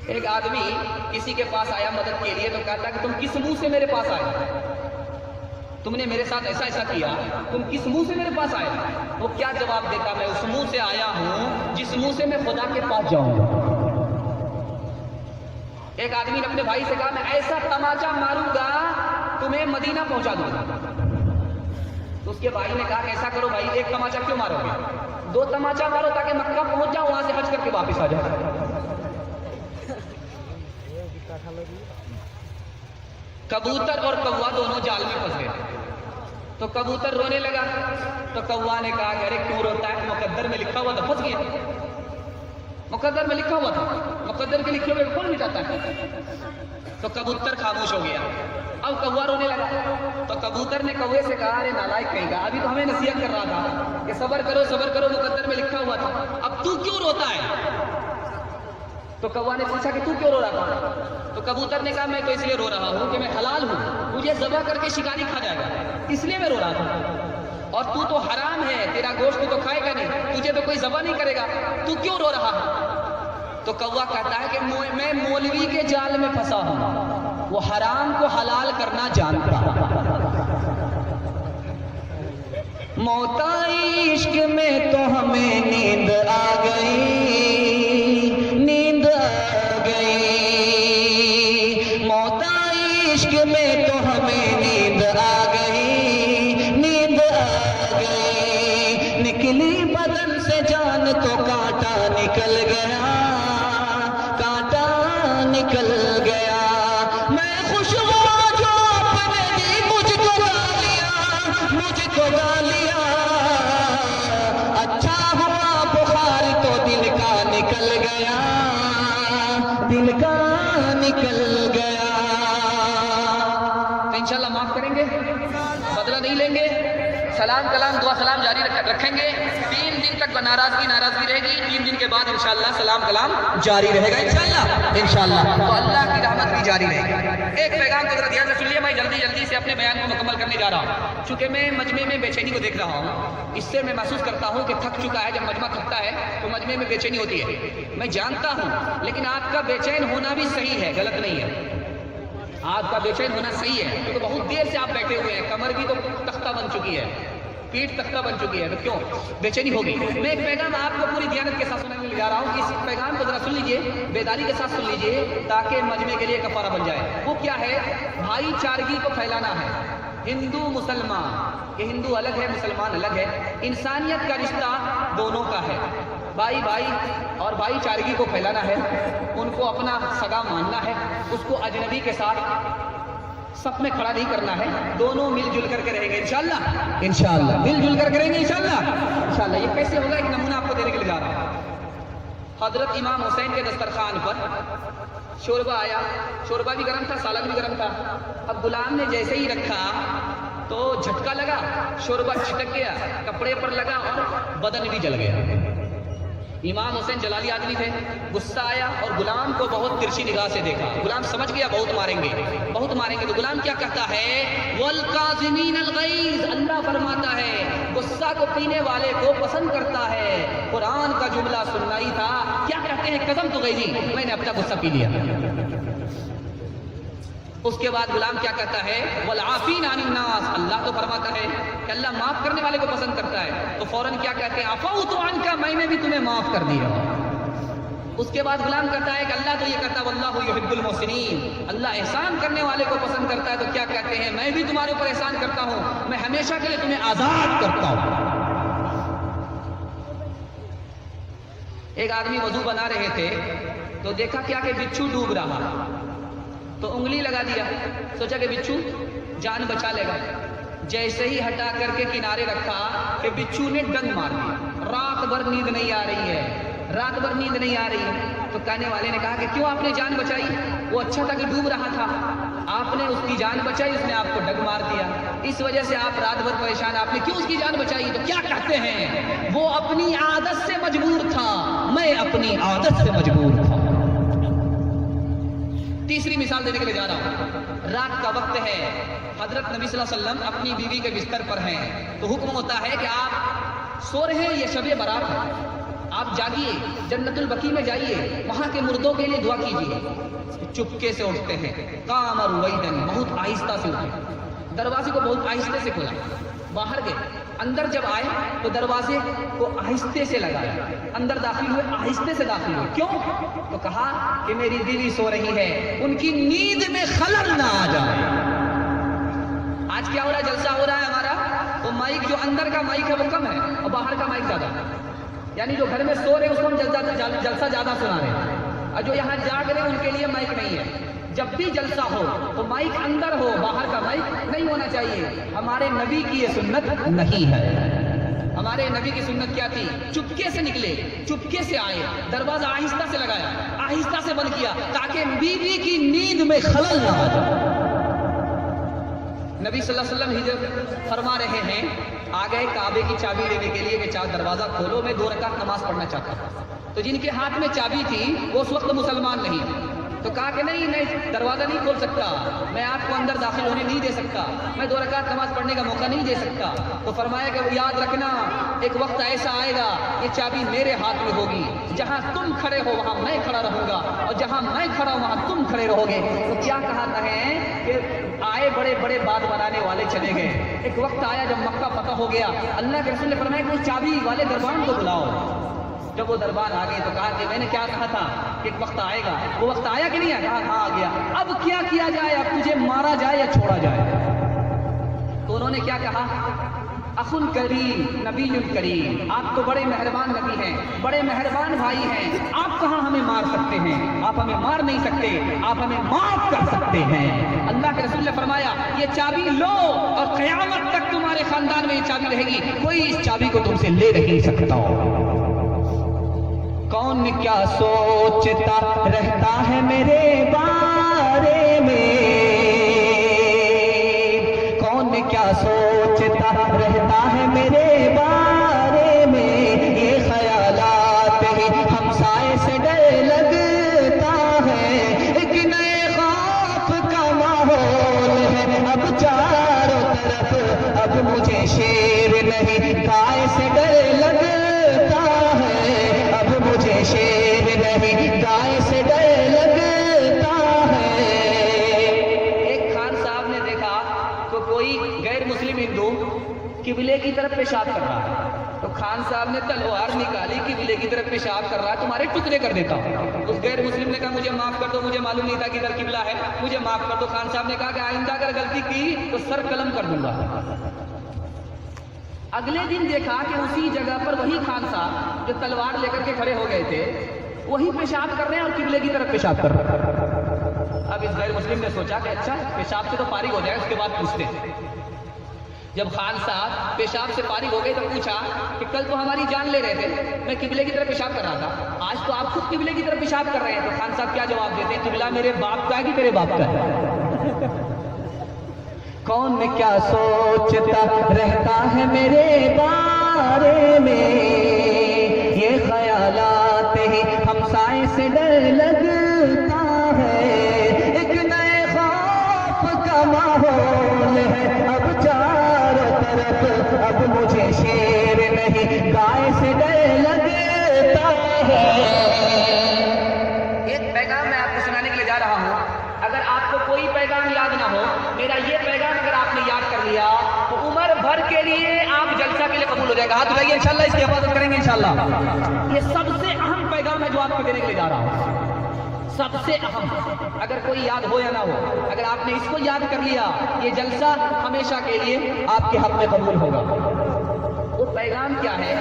ایک آدمی کسی کے پاس آیا مدد کے لیے, تو کہتا کہ تم کس منہ سے میرے پاس آئے, تم نے میرے ساتھ ایسا ایسا کیا, تم کس منہ سے میرے پاس آئے؟ وہ کیا جواب دیتا؟ میں اس منہ سے آیا ہوں جس منہ سے میں خدا کے پاس جاؤں گا. ایک آدمی نے اپنے بھائی سے کہا میں ایسا تماچا ماروں گا تمہیں مدینہ پہنچا دوں گا. تو اس کے بھائی نے کہا ایسا کرو بھائی, 1 تماچا کیوں مارو گے, 2 تماچا مارو تاکہ مکہ پہنچ جاؤ, وہاں سے حج کر کے واپس آ جاؤ. کبوتر اور کوا دونوں جال میں پھنس گئے. تو کبوتر رونے لگا تو کوا نے کہا کہ ارے کیوں روتا ہے؟ مقدر میں لکھا ہوا تھا، پھنس گیا، مقدر میں لکھا ہوا تھا، مقدر کے لکھے ہوئے کون مٹاتا ہے؟ تو کبوتر خاموش ہو گیا۔ اب کوا رونے لگا تو کبوتر نے کوے سے کہا ارے نالائق کہیں گا، ابھی تو ہمیں نصیحت کر رہا تھا کہ صبر کرو صبر کرو، مقدر میں لکھا ہوا تھا، اب تو کیوں روتا ہے؟ تو کوا نے پوچھا کہ تو کیوں رو رہا تھا؟ تو کبوتر نے کہا میں تو اس لیے رو رہا ہوں کہ میں حلال ہوں، مجھے ذبح کر کے شکاری کھا جائے گا، اس لیے میں رو رہا تھا، اور تو حرام ہے، تیرا گوشت تو کھائے گا نہیں، تجھے تو کوئی ذبح نہیں کرے گا، تو کیوں رو رہا ہے؟ تو کوا کہتا ہے کہ میں مولوی کے جال میں پھنسا ہوں، وہ حرام کو حلال کرنا جانتا، موت آئی عشق میں تو ہمیں نیند آ گئی، نیند آ گئی، موت آئی عشق میں تو ہمیں نیند آ گئی، نیند آ گئی، نکلی بدن سے جان تو کانٹا نکل گیا، کانٹا نکل گیا، میں خوش ہوا جو اپنے دی مجھ کو گالیا، مجھ کو گالیا، اچھا ہوا بخار تو دل کا نکل گیا، دل کا نکل گیا۔ تو انشاءاللہ معاف کریں گے، بدلہ نہیں لیں گے، سلام کلام دعا سلام جاری رکھیں گے، 3 دن تک ناراضگی رہے گی، 3 دن کے بعد انشاءاللہ سلام کلام جاری رہے گا انشاءاللہ، تو اللہ کی رحمت بھی جاری رہے گی۔ ایک پیغام کو ذرا دھیان سے سن لیے، میں جلدی سے اپنے بیان کو مکمل کرنے جا رہا ہوں، چونکہ میں مجمع میں بے چینی کو دیکھ رہا ہوں، اس سے میں محسوس کرتا ہوں کہ تھک چکا ہے، جب مجمع تھکتا ہے تو مجمع میں بے چینی ہوتی ہے، میں جانتا ہوں، لیکن آپ کا بے چین ہونا بھی صحیح ہے، غلط نہیں ہے، آپ کا بے چین ہونا صحیح ہے، کیونکہ بہت دیر سے آپ بیٹھے ہوئے ہیں، کمر بھی تو تختہ بن چکی ہے، پیٹھ تختہ بن چکی ہے، تو کیوں بے چینی ہوگی؟ میں ایک پیغام آپ کو پوری دیانت کے ساتھ سنانے لے جا رہا ہوں، کہ اس پیغام کو ذرا سن لیجئے، بیداری کے ساتھ سن لیجئے، تاکہ مجمع کے لیے کفارہ بن جائے۔ وہ کیا ہے؟ بھائی چارگی کو پھیلانا ہے، ہندو مسلمان، کہ ہندو الگ ہے مسلمان الگ ہے، انسانیت کا رشتہ دونوں کا ہے، بھائی اور بھائی چارگی کو پھیلانا ہے، ان کو اپنا سگا ماننا ہے، اس کو اجنبی کے ساتھ سب میں کھڑا نہیں کرنا ہے، دونوں مل جل کر کے رہیں گے انشاءاللہ مل جل کر کے رہیں گے انشاءاللہ۔ یہ کیسے ہوگا؟ ایک نمونہ آپ کو دینے کے لیے جا رہا ہوں۔ حضرت امام حسین کے دسترخوان پر شوربہ آیا، شوربہ بھی گرم تھا، سالن بھی گرم تھا، اب غلام نے جیسے ہی رکھا تو جھٹکا لگا، شوربہ چھٹک گیا، کپڑے پر لگا اور بدن بھی جل گیا۔ امام حسین جلالی آدمی تھے، غصہ آیا اور غلام کو بہت ترچھی نگاہ سے دیکھا، غلام سمجھ گیا بہت ماریں گے، تو غلام کیا کہتا ہے؟ وَالْقَاظِمِينَ الْغَيْظَ، اللہ فرماتا ہے غصہ کو پینے والے کو پسند کرتا ہے، قرآن کا جملہ سننا ہی تھا، کیا کہتے ہیں؟ قسم تو غیظی، میں نے اپنا غصہ پی لیا۔ اس کے بعد غلام کیا کہتا ہے؟ والعافین عن الناس، اللہ تو فرماتا ہے کہ اللہ معاف کرنے والے کو پسند کرتا ہے، تو فوراً کیا کہتے ہیں؟ عفوت عنک، میں نے بھی تمہیں معاف کر دیا۔ اس کے بعد غلام کہتا ہے کہ اللہ تو یہ کہتا ہے واللہ یحب المحسنین، اللہ احسان کرنے والے کو پسند کرتا ہے، تو کیا کہتے ہیں؟ میں بھی تمہارے اوپر احسان کرتا ہوں، میں ہمیشہ کے لیے تمہیں آزاد کرتا ہوں۔ ایک آدمی وضو بنا رہے تھے تو دیکھا کیا کہ بچھو ڈوب رہا، تو انگلی لگا دیا، سوچا کہ بچھو جان بچا لے گا، جیسے ہی ہٹا کر کے کنارے رکھا کہ بچھو نے ڈنگ مار دی، رات بھر نیند نہیں آ رہی ہے، تو کہنے والے نے کہا کہ کیوں آپ نے جان بچائی؟ وہ اچھا تھا کہ ڈوب رہا تھا، آپ نے اس کی جان بچائی، اس نے آپ کو ڈنگ مار دیا، اس وجہ سے آپ رات بھر پریشان، آپ نے کیوں اس کی جان بچائی؟ تو کیا کہتے ہیں؟ وہ اپنی عادت سے مجبور تھا، میں اپنی عادت سے مجبور تھا۔ تیسری مثال دینے کے لیے جا رہا ہوں، رات کا وقت ہے، حضرت نبی صلی اللہ علیہ وسلم اپنی بیوی کے بستر پر ہیں، تو حکم ہوتا ہے کہ آپ سو رہے ہیں، یہ شب برات ہے، آپ جاگیے، جنت البقیع میں جائیے، وہاں کے مردوں کے لیے دعا کیجیے۔ چپکے سے اٹھتے ہیں، قام رویدن، بہت آہستہ سے اٹھے، دروازے کو بہت آہستہ سے کھولا، باہر گئے، اندر جب آئے تو دروازے کو آہستہ سے لگایا، اندر داخل ہوئے، آہستہ سے داخل ہوئے، کیوں؟ تو کہا کہ میری بیوی سو رہی ہے، ان کی نیند میں خلل نہ آ جائے۔ آج کیا ہو رہا ہے؟ جلسہ ہو رہا ہے ہمارا، وہ مائک جو اندر کا مائک ہے وہ کم ہے اور باہر کا مائک زیادہ ہے، یعنی جو گھر میں سو رہے ہیں اس کو ہم جلسہ زیادہ سنا رہے ہیں، اور جو یہاں جاگ رہے ہیں ان کے لیے مائک نہیں ہے، جب بھی جلسہ ہو تو مائک اندر ہو، باہر کا مائک نہیں ہونا چاہیے. ہمارے نبی کی یہ سنت نہیں ہے. ہمارے نبی کی سنت کیا تھی؟ چپکے سے نکلے، چپکے سے آئے، دروازہ آہستہ سے لگایا، آہستہ سے بند کیا تاکہ بیوی کی نیند میں خلل نہ آ جائے. نبی صلی اللہ علیہ وسلم ہجرت فرما رہے ہیں، آ گئے کعبے کی چابی لینے کے لیے کہ دروازہ کھولو، میں 2 رکعت نماز پڑھنا چاہتا ہوں. تو جن کے ہاتھ میں چابی تھی وہ اس وقت مسلمان نہیں، تو کہا کہ نہیں دروازہ نہیں کھول سکتا، میں آپ کو اندر داخل ہونے نہیں دے سکتا، میں 2 رکعت نماز پڑھنے کا موقع نہیں دے سکتا. تو فرمایا کہ یاد رکھنا ایک وقت ایسا آئے گا یہ چابی میرے ہاتھ میں ہوگی، جہاں تم کھڑے ہو وہاں میں کھڑا رہوں گا، اور جہاں میں کھڑا ہوں وہاں تم کھڑے رہو گے. تو کیا کہا ہے کہ آئے بڑے بڑے بات بنانے والے چلے گئے. ایک وقت آیا جب مکہ فتح ہو گیا، اللہ کے رسول نے فرمایا کہ چابی والے دربان کو بلاؤ. جب وہ دربار آ گئے تو کہا کہ میں نے کیا کہا تھا کہ ایک وقت آئے گا، وہ وقت آیا کہ نہیں آیا؟ کہا ہاں آ گیا. اب کیا کیا جائے؟ اب تجھے مارا جائے یا چھوڑا جائے؟ تو انہوں نے کیا کہا؟ اخ کریم نبی کریم، آپ تو بڑے مہربان نبی ہیں، بڑے مہربان بھائی ہیں، آپ کہاں ہمیں مار سکتے ہیں؟ آپ ہمیں مار نہیں سکتے، آپ ہمیں معاف کر سکتے ہیں. اللہ کے رسول نے فرمایا یہ چابی لو اور قیامت تک تمہارے خاندان میں یہ چابی رہے گی، کوئی اس چابی کو تم سے لے نہیں سکتا. کون کیا سوچتا رہتا ہے میرے بارے میں، کون کیا سوچتا رہتا ہے میرے بارے میں، یہ خیالات ہی ہمسائے سے ڈر لگتا ہے. ایک نئے خوف کا ماحول ہے اب چاروں طرف، اب مجھے شیر نہیں گائے سے ڈر لگتا ہے، اب مجھے شیر نہیں گائے سے ڈر لگتا ہے. ایک خان صاحب نے دیکھا تو کوئی غیر مسلم ہندو قبلے کی طرف پیشاب کر رہا ہے، تو خان صاحب نے تلوار نکالی، قبلے کی طرف پیشاب کر رہا ہے، تمہارے ٹکڑے کر دیتا ہوں. اس غیر مسلم نے کہا مجھے معاف کر دو، مجھے معلوم نہیں تھا کہ ادھر قبلہ ہے، مجھے معاف کر دو. خان صاحب نے کہا کہ آئندہ اگر غلطی کی تو سر قلم کر دوں گا. اگلے دن دیکھا کہ اسی جگہ پر وہی خان صاحب جو تلوار لے کر کے کھڑے ہو گئے تھے وہی پیشاب کر رہے ہیں اور قبلے کی طرف پیشاب کر رہے ہیں. اب اس غیر مسلم نے سوچا کہ اچھا پیشاب سے تو فارغ ہو جائے، اس کے بعد پوچھتے ہیں. جب خان صاحب پیشاب سے فارغ ہو گئے تو پوچھا کہ کل تو ہماری جان لے رہے تھے، میں قبلے کی طرف پیشاب کر رہا تھا، آج تو آپ خود قبلے کی طرف پیشاب کر رہے ہیں. تو خان صاحب کیا جواب دیتے ہیں؟ قبلہ میرے باپ کا ہے کہ تیرے باپ کا ہے؟ کون کیا سوچتا رہتا ہے میرے بارے میں، یہ خیالات ہی ہمسائے سے ڈر لگتا ہے. ایک نئے خوف کا ماحول ہے اب چاروں طرف، اب مجھے شیر نہیں گائے سے ڈر لگتا ہے. ایک پیغام میں آپ کو سنانے کے لیے جا رہا ہوں. اگر آپ کو کوئی پیغام یاد نہ ہو، میرا یہ پیغام اگر آپ نے یاد کر لیا تو عمر بھر کے لیے آپ جلسہ کے لیے قبول ہو جائے گا. ہاتھ اٹھائیے، انشاءاللہ اس کی حفاظت کریں گے انشاءاللہ. یہ سب سے اہم پیغام ہے جو آپ کو دینے کے لیے جا رہا ہوں، سب سے اہم. اگر کوئی یاد ہو یا نہ ہو، اگر آپ نے اس کو یاد کر لیا یہ جلسہ ہمیشہ کے لیے آپ کے حق میں قبول ہوگا. وہ پیغام کیا ہے؟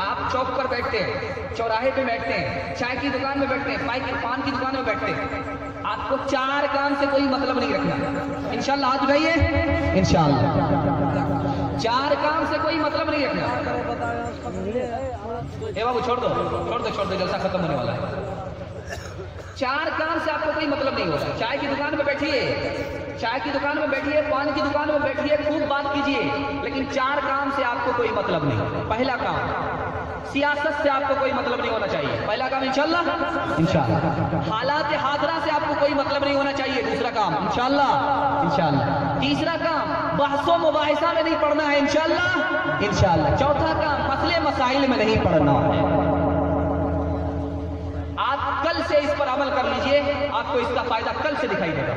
آپ چوک پر بیٹھتے ہیں، چوراہے پہ بیٹھتے ہیں، چائے کی دکان میں بیٹھتے ہیں، پان کی دکان میں بیٹھتے ہیں، آپ کو 4 کام سے کوئی مطلب نہیں رکھنا. انشاءاللہ ہاتھ اٹھائیے، انشاءاللہ 4 کام سے کوئی مطلب نہیں رکھنا. اے بابو چھوڑ دو جلسہ ختم ہونے والا ہے. 4 کام سے آپ کو کوئی مطلب نہیں ہوگا. چائے کی دکان میں بیٹھیے، پان کی دکان میں بیٹھیے، خوب بات کیجیے، لیکن 4 کام سے آپ کو کوئی مطلب نہیں. پہلا کام، سیاست سے آپ کو کوئی مطلب نہیں ہونا چاہیے. پہلا کام انشاءاللہ. حالات حاضرہ سے آپ کو کوئی مطلب نہیں ہونا چاہیے. دوسرا کام انشاءاللہ. تیسرا کام، بحث و مباحثہ میں نہیں پڑھنا ہے انشاءاللہ. چوتھا کام، مسئلے مسائل میں نہیں پڑھنا ہے. آپ کل سے اس پر عمل کر لیجئے، آپ کو اس کا فائدہ کل سے دکھائی دے گا.